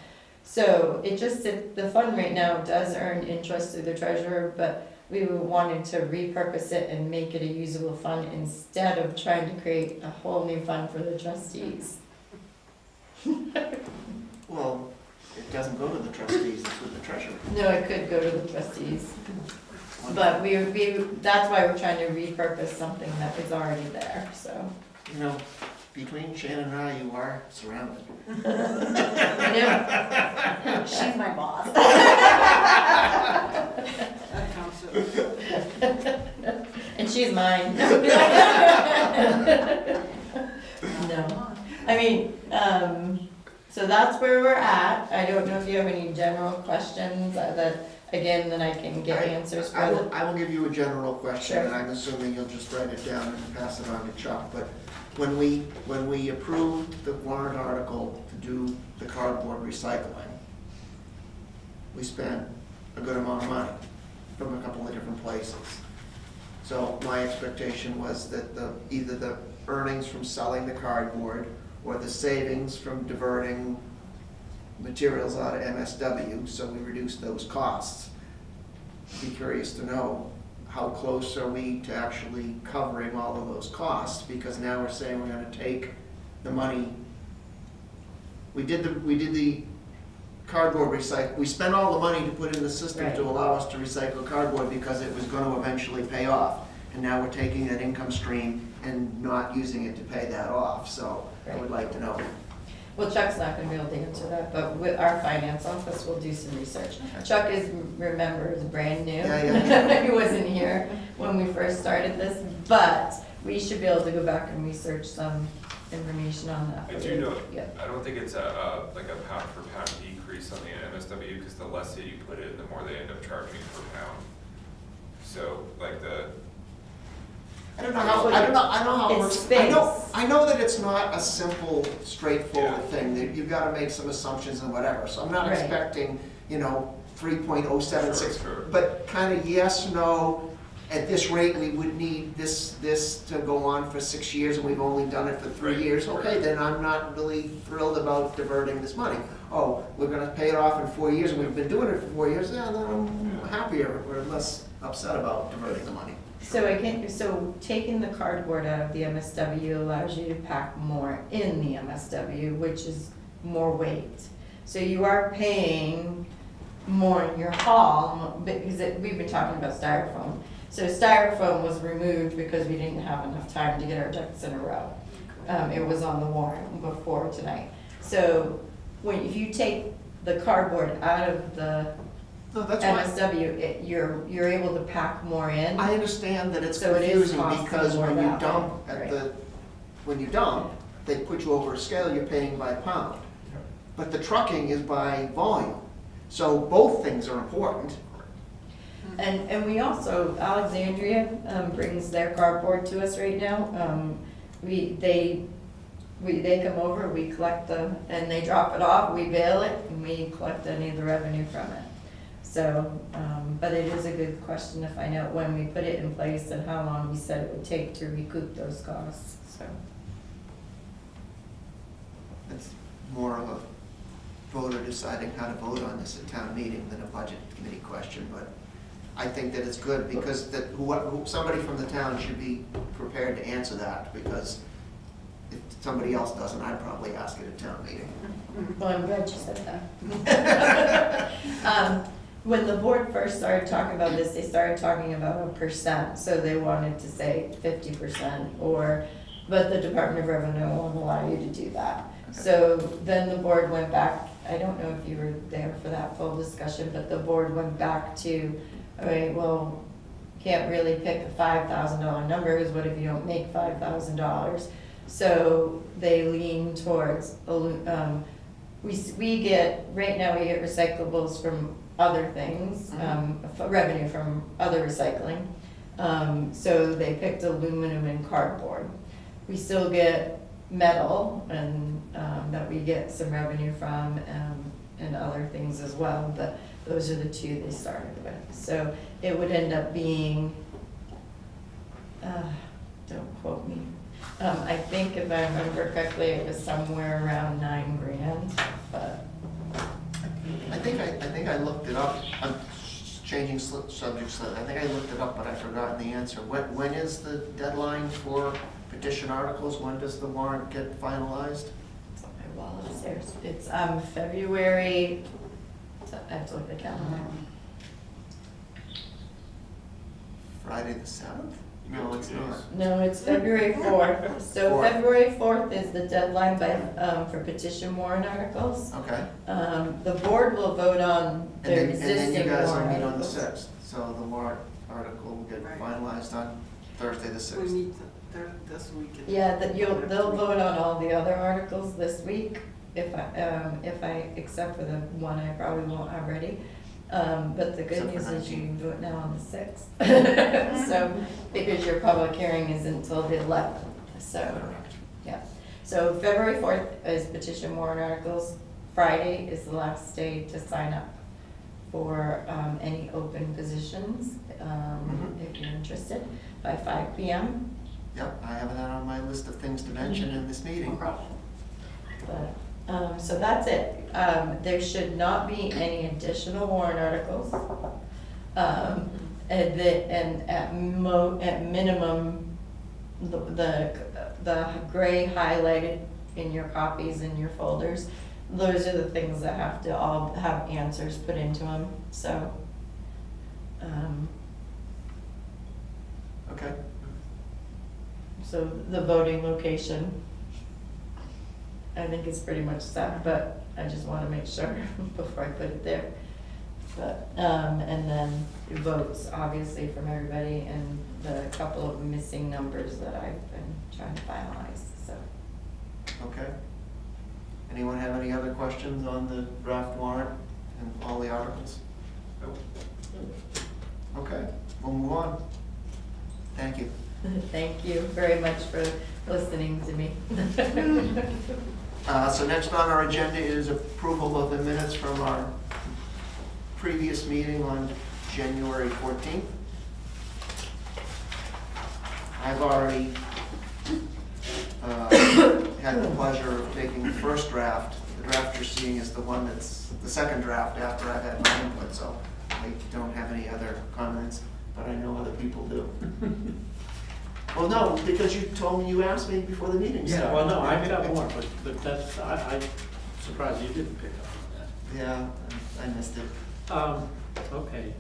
So the fund right now does earn interest through the treasurer, but we wanted to repurpose it and make it a usable fund instead of trying to create a whole new fund for the trustees.
Well, it doesn't go to the trustees, it's with the treasurer.
No, it could go to the trustees, but that's why we're trying to repurpose something that was already there, so.
You know, between Shannon and I, you are surrounded.
I know.
She's my boss.
That counts as.
And she's mine. No, I mean, so that's where we're at. I don't know if you have any general questions that I can get answers for.
I will give you a general question,
Sure.
and I'm assuming you'll just write it down and pass it on to Chuck, but when we approved the warrant article to do the cardboard recycling, we spent a good amount of money from a couple of different places. So my expectation was that either the earnings from selling the cardboard or the savings from diverting materials out of MSW, so we reduced those costs. Be curious to know how close are we to actually covering all of those costs, because now we're saying we're gonna take the money. We did the cardboard recycle, we spent all the money to put in the system
Right.
to allow us to recycle cardboard because it was gonna eventually pay off. And now we're taking that income stream and not using it to pay that off, so I would like to know.
Well, Chuck's not gonna be able to answer that, but with our finance office, we'll do some research. Chuck is brand new.
Yeah.
He wasn't here when we first started this, but we should be able to go back and research some information on that.
I do know,
Yeah.
I don't think it's a pound for pound decrease on the MSW, because the less that you put in, the more they end up charging per pound. So,
I don't know how it
It's
works.
space.
I know that it's not a simple, straightforward
Yeah.
thing, that you've gotta make some assumptions and whatever, so I'm not
Right.
expecting, 3.076.
Sure.
But kinda yes, no, at this rate, we would need this to go on for 6 years, and we've only done it for 3 years, okay, then I'm not really thrilled about diverting this money. Oh, we're gonna pay it off in 4 years, and we've been doing it for 4 years, yeah, then I'm happier, or less upset about diverting the money.
So taking the cardboard out of the MSW allows you to pack more in the MSW, which is more weight. So you are paying more in your haul, because we've been talking about styrofoam. So styrofoam was removed because we didn't have enough time to get our ducks in a row. It was on the warrant before tonight. So if you take the cardboard out of the
No, that's why,
MSW, you're able to pack more in.
I understand that it's
So it is
confusing,
costing
because
more
when you
that
dump
way,
at
right.
when you dump, they put you over a scale, you're paying by pound. But the trucking is by volume, so both things are important.
And we also, Alexandria brings their cardboard to us right now. They come over, we collect and they drop it off, we bail it, and we collect any of the revenue from it. So, but it is a good question to find out when we put it in place and how long we said it would take to recoup those costs, so.
It's more of a voter deciding how to vote on this at town meeting than a budget committee question, but I think that it's good, because somebody from the town should be prepared to answer that, because if somebody else doesn't, I'd probably ask it at town meeting.
Well, I'm glad you said that. When the board first started talking about this, they started talking about a percent, so they wanted to say 50%, but the Department of Revenue won't allow you to do that. So then the board went back, I don't know if you were there for that full discussion, but the board went back to, all right, well, can't really pick a $5,000 number, because what if you don't make $5,000? So they lean towards, we get, right now we get recyclables from other things, revenue from other recycling. So they picked aluminum and cardboard. We still get metal, and that we get some revenue from, and other things as well, but those are the two they started with. So it would end up being, don't quote me, I think if I remember correctly, it was somewhere around $9,000, but.
I think I looked it up, I'm changing subjects, I think I looked it up, but I've forgotten the answer. When is the deadline for petition articles? When does the warrant get finalized?
It's on my wall upstairs. It's February, I have to look at the calendar.
Friday the 7th? No, it's not.
No, it's February 4th. So
4th.
February 4th is the deadline for petition warrant articles.
Okay.
The board will vote on their
And then
existing
you guys will
warrant
meet on the
articles.
6th, so the warrant article will get
Right.
finalized on Thursday the
We
6th.
meet this week.
Yeah, they'll vote on all the other articles this week, if I, except for the one I probably won't have ready. But the good
Except for
news is you
19.
can do it now on the 6th. So, because your public hearing is until the 11th, so,
Correct.
yeah. So February 4th is petition warrant articles. Friday is the last day to sign up for any open positions, if you're interested, by 5 PM.
Yep, I have that on my list of things to mention in this meeting.
But, so that's it. There should not be any additional warrant articles. And at minimum, the gray highlighted in your copies in your folders, those are the things that have to all have answers put into them, so.
Okay.
So the voting location, I think is pretty much set, but I just want to make sure before I put it there. But, and then votes, obviously, from everybody, and the couple of missing numbers that I've been trying to finalize, so.
Okay. Anyone have any other questions on the draft warrant and all the articles?
Nope.
Okay, we'll move on. Thank you.
Thank you very much for listening to me.
So next on our agenda is approval of the minutes from our previous meeting on January 14th. I've already had the pleasure of taking the first draft. The draft you're seeing is the one that's the second draft after I've had my input, so I don't have any other comments, but I know other people do. Well, no, because you told me, you asked me before the meeting started.
Yeah, well, no, I've got more, but that's, I'm surprised you didn't pick up on that.
Yeah, I missed it.
Okay,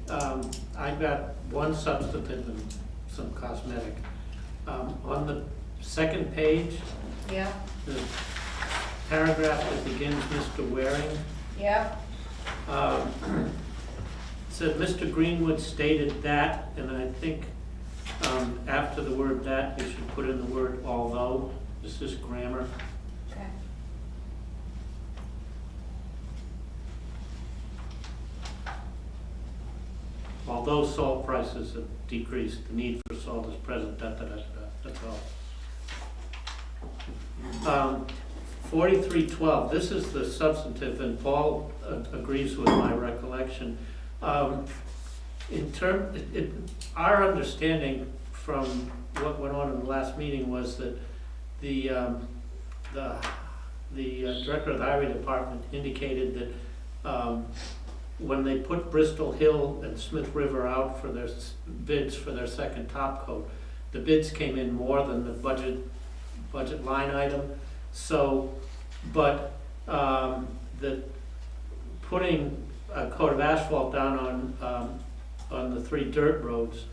I've got one substantive and some cosmetic. On the second page,
Yeah,
the paragraph that begins Mr. Waring,
yeah,
said, Mr. Greenwood stated that, and I think, after the word that, you should put in the word although. This is grammar.
okay.
Although salt prices have decreased, the need for salt is present, that's all. 4312, this is the substantive, and Paul agrees with my recollection. Our understanding from what went on in the last meeting was that the director of the highway department indicated that when they put Bristol Hill and Smith River out for their bids for their second top coat, the bids came in more than the budget line item. So, but the putting a coat of asphalt down on the 3 dirt roads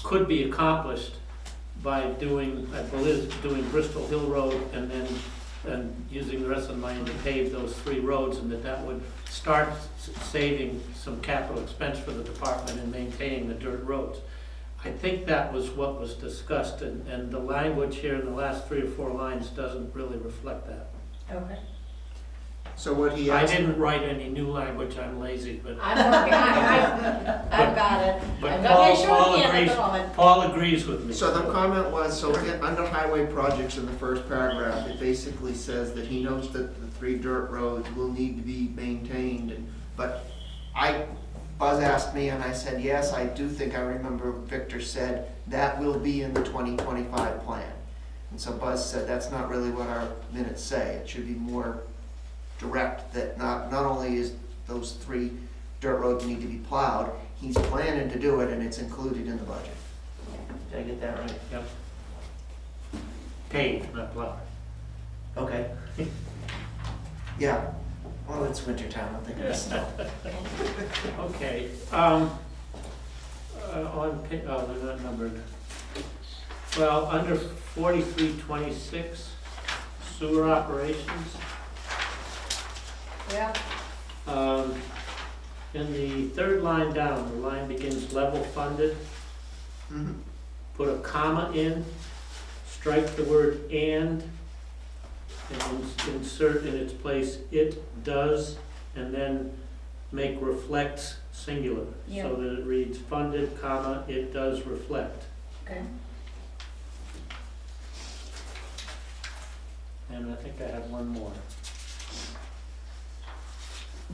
could be accomplished by doing, I believe, doing Bristol Hill Road and using the rest of the money to pave those 3 roads, and that would start saving some capital expense for the department in maintaining the dirt roads. I think that was what was discussed, and the language here in the last 3 or 4 lines doesn't really reflect that.
Okay.
So what he
I
asked.
didn't write any new language, I'm lazy, but.
I'm working, I've got it.
But
I'm not
Paul,
sure
Paul
at
agrees,
the moment.
Paul agrees with me.
So the comment was, so under highway projects in the first paragraph, it basically says that he knows that the 3 dirt roads will need to be maintained, but Buzz asked me and I said, yes, I do think I remember Victor said that will be in the 2025 plan. And so Buzz said, that's not really what our minutes say. It should be more direct, that not only is those 3 dirt roads need to be plowed, he's planning to do it and it's included in the budget. Did I get that right?
Yep. Paved, not plowed.
Okay. Yeah, well, it's winter time, I'm thinking of snow.
Okay, on, they're not numbered. Well, under 4326, sewer operations,
Yeah,
in the 3rd line down, the line begins level funded,
Mhm.
put a comma in, strike the word and insert in its place it does, and then make reflects singular.
Yeah.
So that it reads funded, comma, it does reflect.
okay.
And I think I have one more.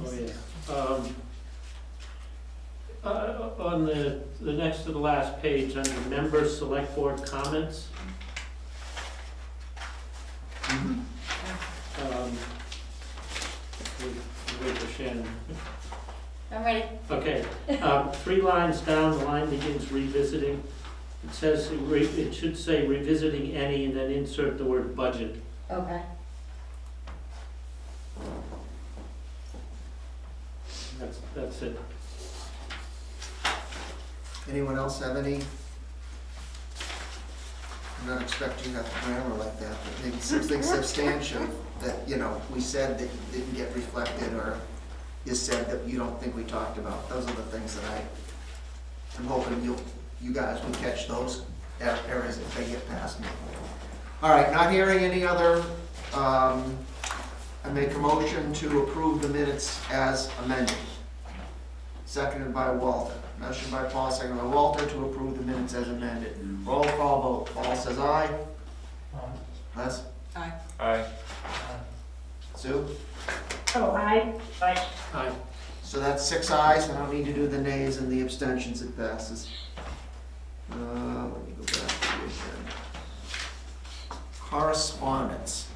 Oh, yeah. On the next to the last page, under member select board comments,
Mhm.
wait for Shannon.
I'm ready.
Okay, 3 lines down, the line begins revisiting. It says, it should say revisiting any, and then insert the word budget.
Okay.
That's it.
Anyone else have any? I'm not expecting that grammar like that, but maybe something substantial that, we said that didn't get reflected, or you said that you don't think we talked about. Those are the things that I'm hoping you guys will catch those errors if they get past me. All right, not hearing any other, I make a motion to approve the minutes as amended. Seconded by Walter. Motion by Paul, seconded by Walter to approve the minutes as amended. Roll call vote. Paul says aye. Les?
Aye.
Aye.
Sue?
Oh, aye.
Aye.
So that's 6 ayes. I don't need to do the nays and the abstentions. It passes. Let me go back. Correspondence.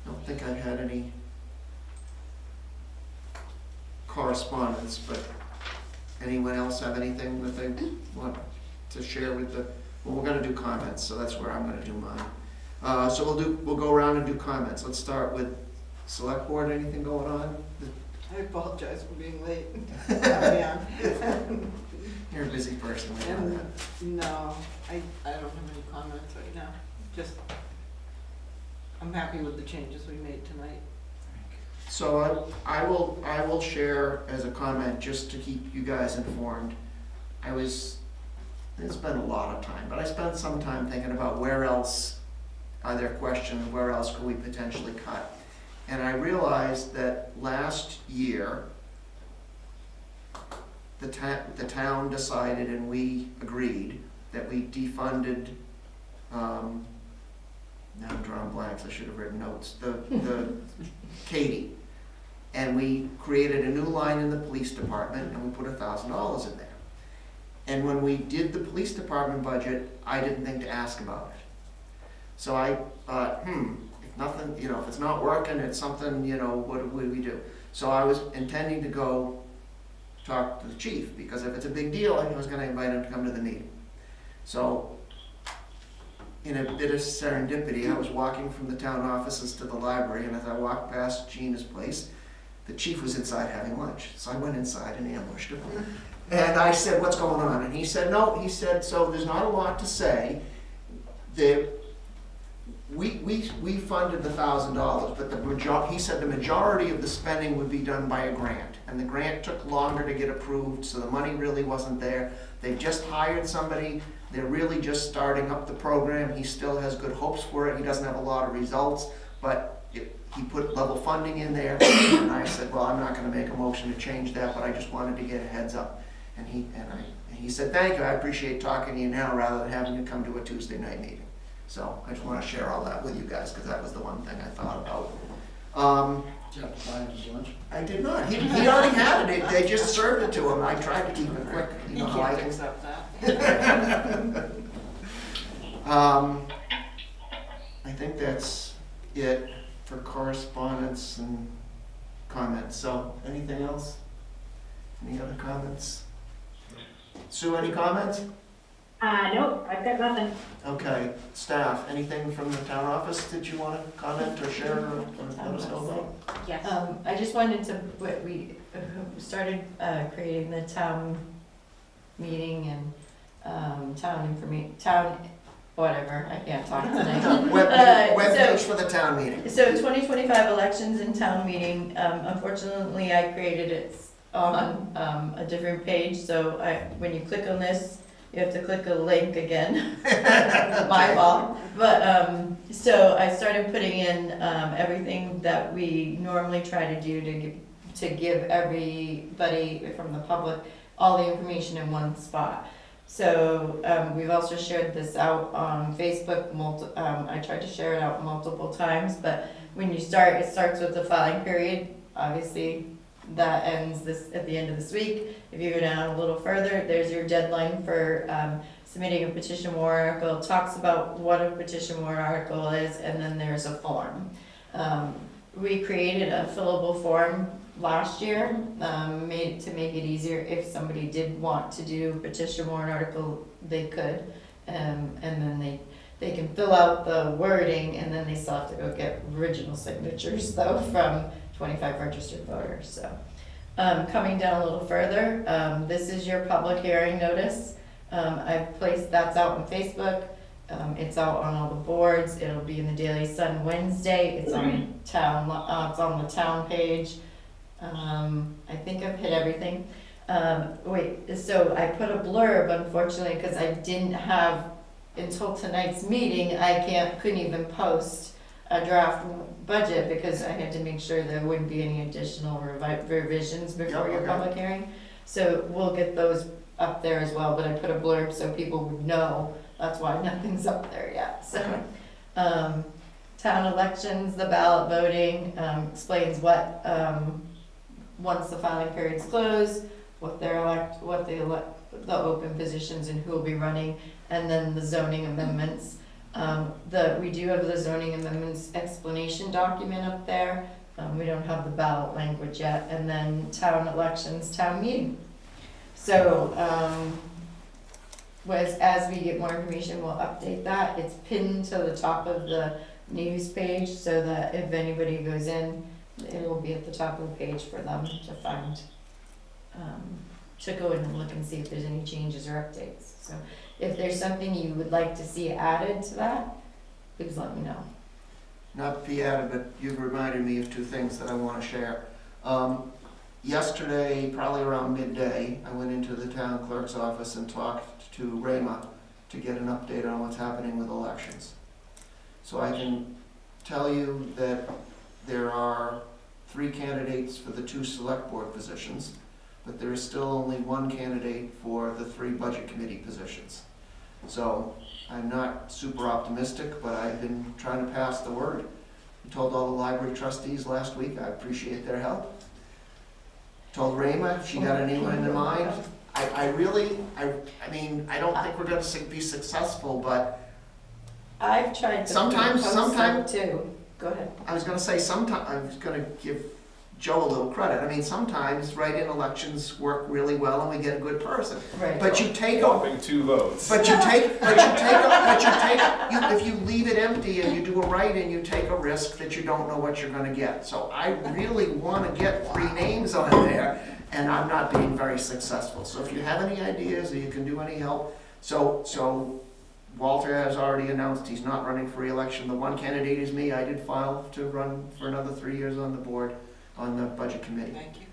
Don't think I've had any correspondence, but anyone else have anything that they want to share with the, well, we're gonna do comments, so that's where I'm gonna do mine. So we'll go around and do comments. Let's start with select board, anything going on?
I apologize for being late. Yeah.
You're a busy person, we know
And,
that.
no, I don't have any comments right now, just, I'm happy with the changes we made tonight.
So I will share as a comment, just to keep you guys informed. It's been a lot of time, but I spent some time thinking about where else are there questions, where else could we potentially cut? And I realized that last year, the town decided and we agreed that we defunded, now I'm drawing blanks, I should have written notes, the Katie. And we created a new line in the police department and we put $1,000 in there. And when we did the police department budget, I didn't think to ask about it. So I thought, if nothing, if it's not working, it's something, what do we do? So I was intending to go talk to the chief, because if it's a big deal, I was gonna invite him to come to the meeting. So, in a bit of serendipity, I was walking from the town offices to the library, and as I walked past Gina's place, the chief was inside having lunch. So I went inside and ambushed him. And I said, what's going on? And he said, no, so there's not a lot to say. We funded the $1,000, but he said the majority of the spending would be done by a grant. And the grant took longer to get approved, so the money really wasn't there. They've just hired somebody. They're really just starting up the program. He still has good hopes for it. He doesn't have a lot of results, but he put level funding in there. And I said, well, I'm not gonna make a motion to change that, but I just wanted to get a heads up. And he said, thank you, I appreciate talking to you now rather than having to come to a Tuesday night meeting. So I just wanna share all that with you guys, because that was the one thing I thought about.
Did you have to buy his lunch?
I did not. He already had it. They just served it to him. I tried to keep it quick. You
He
know how I
can't
can.
accept that.
I think that's it for correspondence and comments. So, anything else? Any other comments? Sue, any comments?
No, I've got nothing.
Okay, staff, anything from the town office that you want to comment or share or let us know about?
Yes.
I just wanted to, we started creating the town meeting and town, whatever, I can't talk tonight.
Webpage
So-
for the town meeting.
So 2025 elections and town meeting, unfortunately, I created it on a different page, so when you click on this, you have to click a link again. My fault. But, so I started putting in everything that we normally try to do to give everybody from the public all the information in one spot. So we've also shared this out on Facebook. I tried to share it out multiple times, but when you start, it starts with the filing period. Obviously, that ends at the end of this week. If you go down a little further, there's your deadline for submitting a petition warrant article. It talks about what a petition warrant article is, and then there's a form. We created a fillable form last year, to make it easier. If somebody did want to do a petition warrant article, they could, and then they can fill out the wording, and then they still have to go get original signatures though from 25 registered voters. So coming down a little further, this is your public hearing notice. I've placed, that's out on Facebook. It's out on all the boards. It'll be in the Daily Sun Wednesday. It's on it's on the town page. I think I've hit everything. So I put a blurb, unfortunately, because I didn't have, until tonight's meeting, couldn't even post a draft budget because I had to make sure there wouldn't be any additional revisions before your public hearing. So we'll get those up there as well, but I put a blurb so people would know. That's why nothing's up there yet. So, town elections, the ballot voting, explains what, once the filing period's closed, what the open positions and who will be running, and then the zoning amendments. We do have the zoning amendments explanation document up there. We don't have the ballot language yet, and then town elections, town meeting. So, as we get more information, we'll update that. It's pinned to the top of the news page, so that if anybody goes in, it will be at the top of the page for them to find, to go in and look and see if there's any changes or updates. So if there's something you would like to see added to that, please let me know.
Not to be added, but you've reminded me of two things that I want to share. Yesterday, probably around midday, I went into the town clerk's office and talked to Rayma to get an update on what's happening with elections. So I can tell you that there are 3 candidates for the 2 select board positions, but there is still only 1 candidate for the 3 budget committee positions. So I'm not super optimistic, but I've been trying to pass the word. I told all the library trustees last week, I appreciate their help. Told Rayma if she got anyone in mind. I mean, I don't think we're gonna be successful, but
I've tried to
Sometimes-
post stuff too. Go ahead.
I was gonna say I was gonna give Joe a little credit. I mean, sometimes write-in elections work really well and we get a good person.
Right.
But you take a,
Whopping 2 votes.
if you leave it empty and you do a write-in, you take a risk that you don't know what you're gonna get. So I really wanna get 3 names on there, and I'm not being very successful. So if you have any ideas or you can do any help, so Walter has already announced he's not running for re-election. The 1 candidate is me. I did file to run for another 3 years on the board, on the budget committee.
Thank you.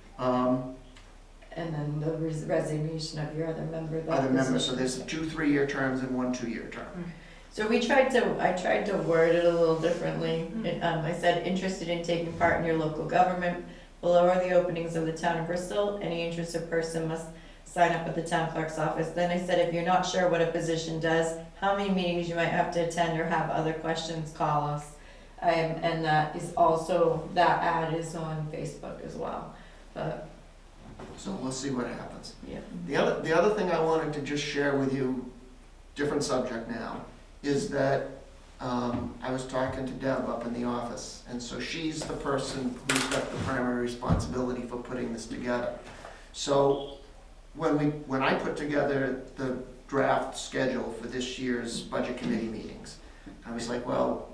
And then the resignation of your other member. of that
Other members, so
position.
there's 2 3-year terms and 1 2-year term.
So I tried to word it a little differently. I said, interested in taking part in your local government. Below are the openings of the town of Bristol. Any interested person must sign up at the town clerk's office. Then I said, if you're not sure what a position does, how many meetings you might have to attend or have other questions, call us. And that is also, that ad is on Facebook as well. But,
So we'll see what happens.
yeah.
The other thing I wanted to just share with you, different subject now, is that I was talking to Deb up in the office, and so she's the person who's got the primary responsibility for putting this together. So when I put together the draft schedule for this year's budget committee meetings, I was like, well,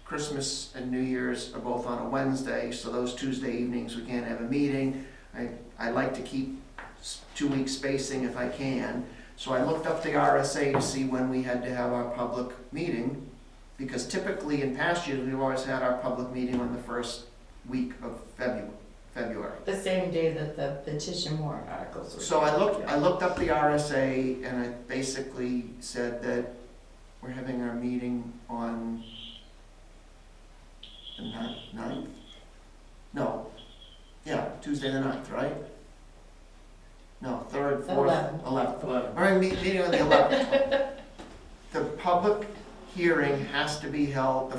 Christmas and New Year's are both on a Wednesday, so those Tuesday evenings we can't have a meeting. I like to keep 2-week spacing if I can. So I looked up the RSA to see when we had to have our public meeting, because typically in past years, we've always had our public meeting on the first week of February.
The same day that the petition warrant articles were.
So I looked up the RSA and I basically said that we're having our meeting on the 9th? No. Yeah, Tuesday the 9th, right? No, 3rd, 4th, 11th. All right, meeting on the 11th. The public hearing has to be held,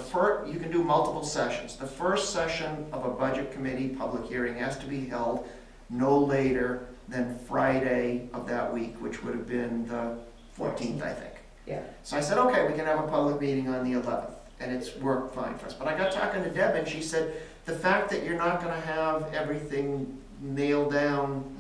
you can do multiple sessions. The first session of a budget committee public hearing has to be held no later than Friday of that week, which would have been the 14th, I think.
Yeah.
So I said, okay, we can have a public meeting on the 11th, and it's worked fine for us. But I got talking to Deb, and she said, the fact that you're not gonna have everything nailed down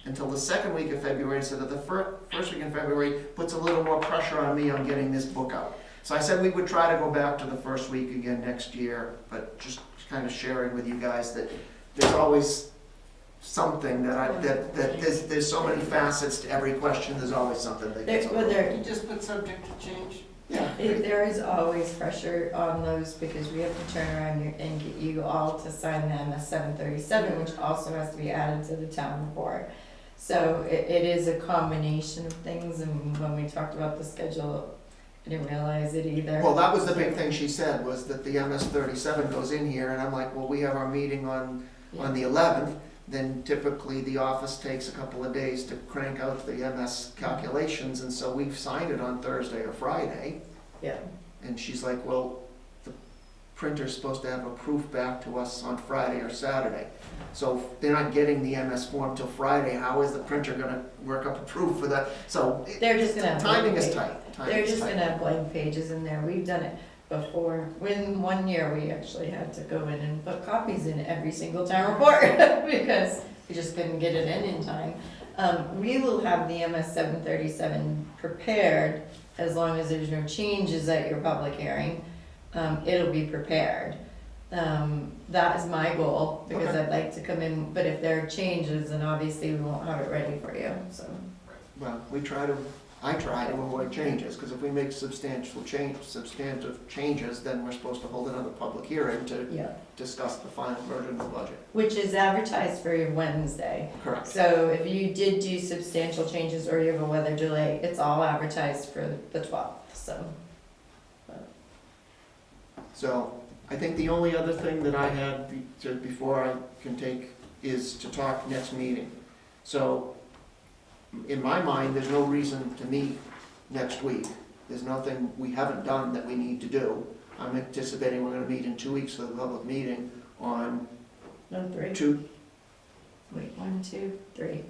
until the 2nd week of February instead of the first week in February puts a little more pressure on me on getting this book out. So I said we would try to go back to the first week again next year, but just kind of sharing with you guys that there's always something that there's so many facets to every question, there's always something that gets overlooked.
You just put subject to change.
Yeah.
There is always pressure on those because we have to turn around and get you all to sign the MS 737, which also has to be added to the town report. So it is a combination of things, and when we talked about the schedule, I didn't realize it either.
Well, that was the big thing she said, was that the MS-37 goes in here, and I'm like, well, we have our meeting on the 11th, then typically the office takes a couple of days to crank out the MS calculations, and so we've signed it on Thursday or Friday.
Yeah.
And she's like, well, the printer's supposed to have a proof back to us on Friday or Saturday. So if they're not getting the MS form till Friday, how is the printer gonna work up a proof for that? So
They're just gonna have
timing
blank
is
pages.
tight. Timing
They're
is
just
tight.
gonna have blank pages in there. We've done it before. In 1 year, we actually had to go in and put copies in every single town report because we just couldn't get it in time. We will have the MS 737 prepared as long as there's no changes at your public hearing. It'll be prepared. That is my goal, because
Okay.
I'd like to come in, but if there are changes, then obviously we won't have it ready for you, so.
Well, I try to avoid changes, because if we make substantive changes, then we're supposed to hold another public hearing to
Yeah.
discuss the final version of the budget.
Which is advertised for your Wednesday.
Correct.
So if you did do substantial changes or you have a weather delay, it's all advertised for the 12th, so.
So, I think the only other thing that I had before I can take is to talk next meeting. So, in my mind, there's no reason to meet next week. There's nothing we haven't done that we need to do. I'm anticipating we're gonna meet in 2 weeks for the public meeting on
No, 3.
2,
Wait, 1, 2, 3.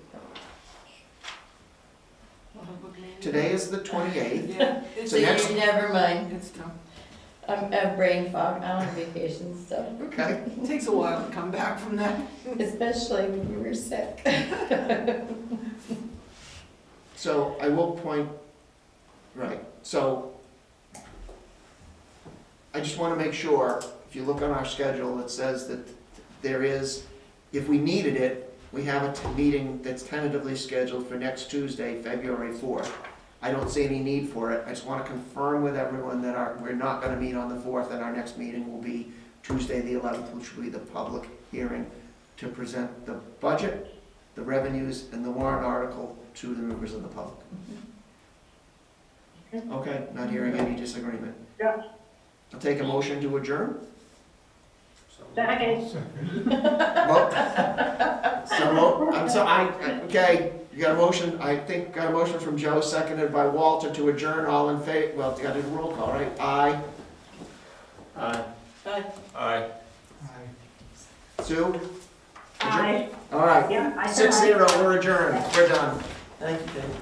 today is the 28th.
Yeah, it's,
So next-
Never mind.
it's tough.
I'm a brain fog. I'm on vacation stuff,
Okay,
It takes a while to come back from that.
especially when you were sick.
so I will point, right, so I just wanna make sure, if you look on our schedule, it says that there is, if we needed it, we have a meeting that's tentatively scheduled for next Tuesday, February 4th. I don't see any need for it. I just want to confirm with everyone that we're not going to meet on the 4th, and our next meeting will be Tuesday, the 11th, which will be the public hearing to present the budget, the revenues, and the warrant article to the members of the public. Okay, not hearing any disagreement.
Yeah.
I'll take a motion to adjourn.
Second.
Okay, you got a motion, I think, got a motion from Joe, seconded by Walter to adjourn, all in favor, well, you gotta do a roll call, right? Aye.
Aye.
Aye.
Sue?
Aye.
All right,
Yeah, I said aye.
6-0, we're adjourned, we're done. Thank you, Dave.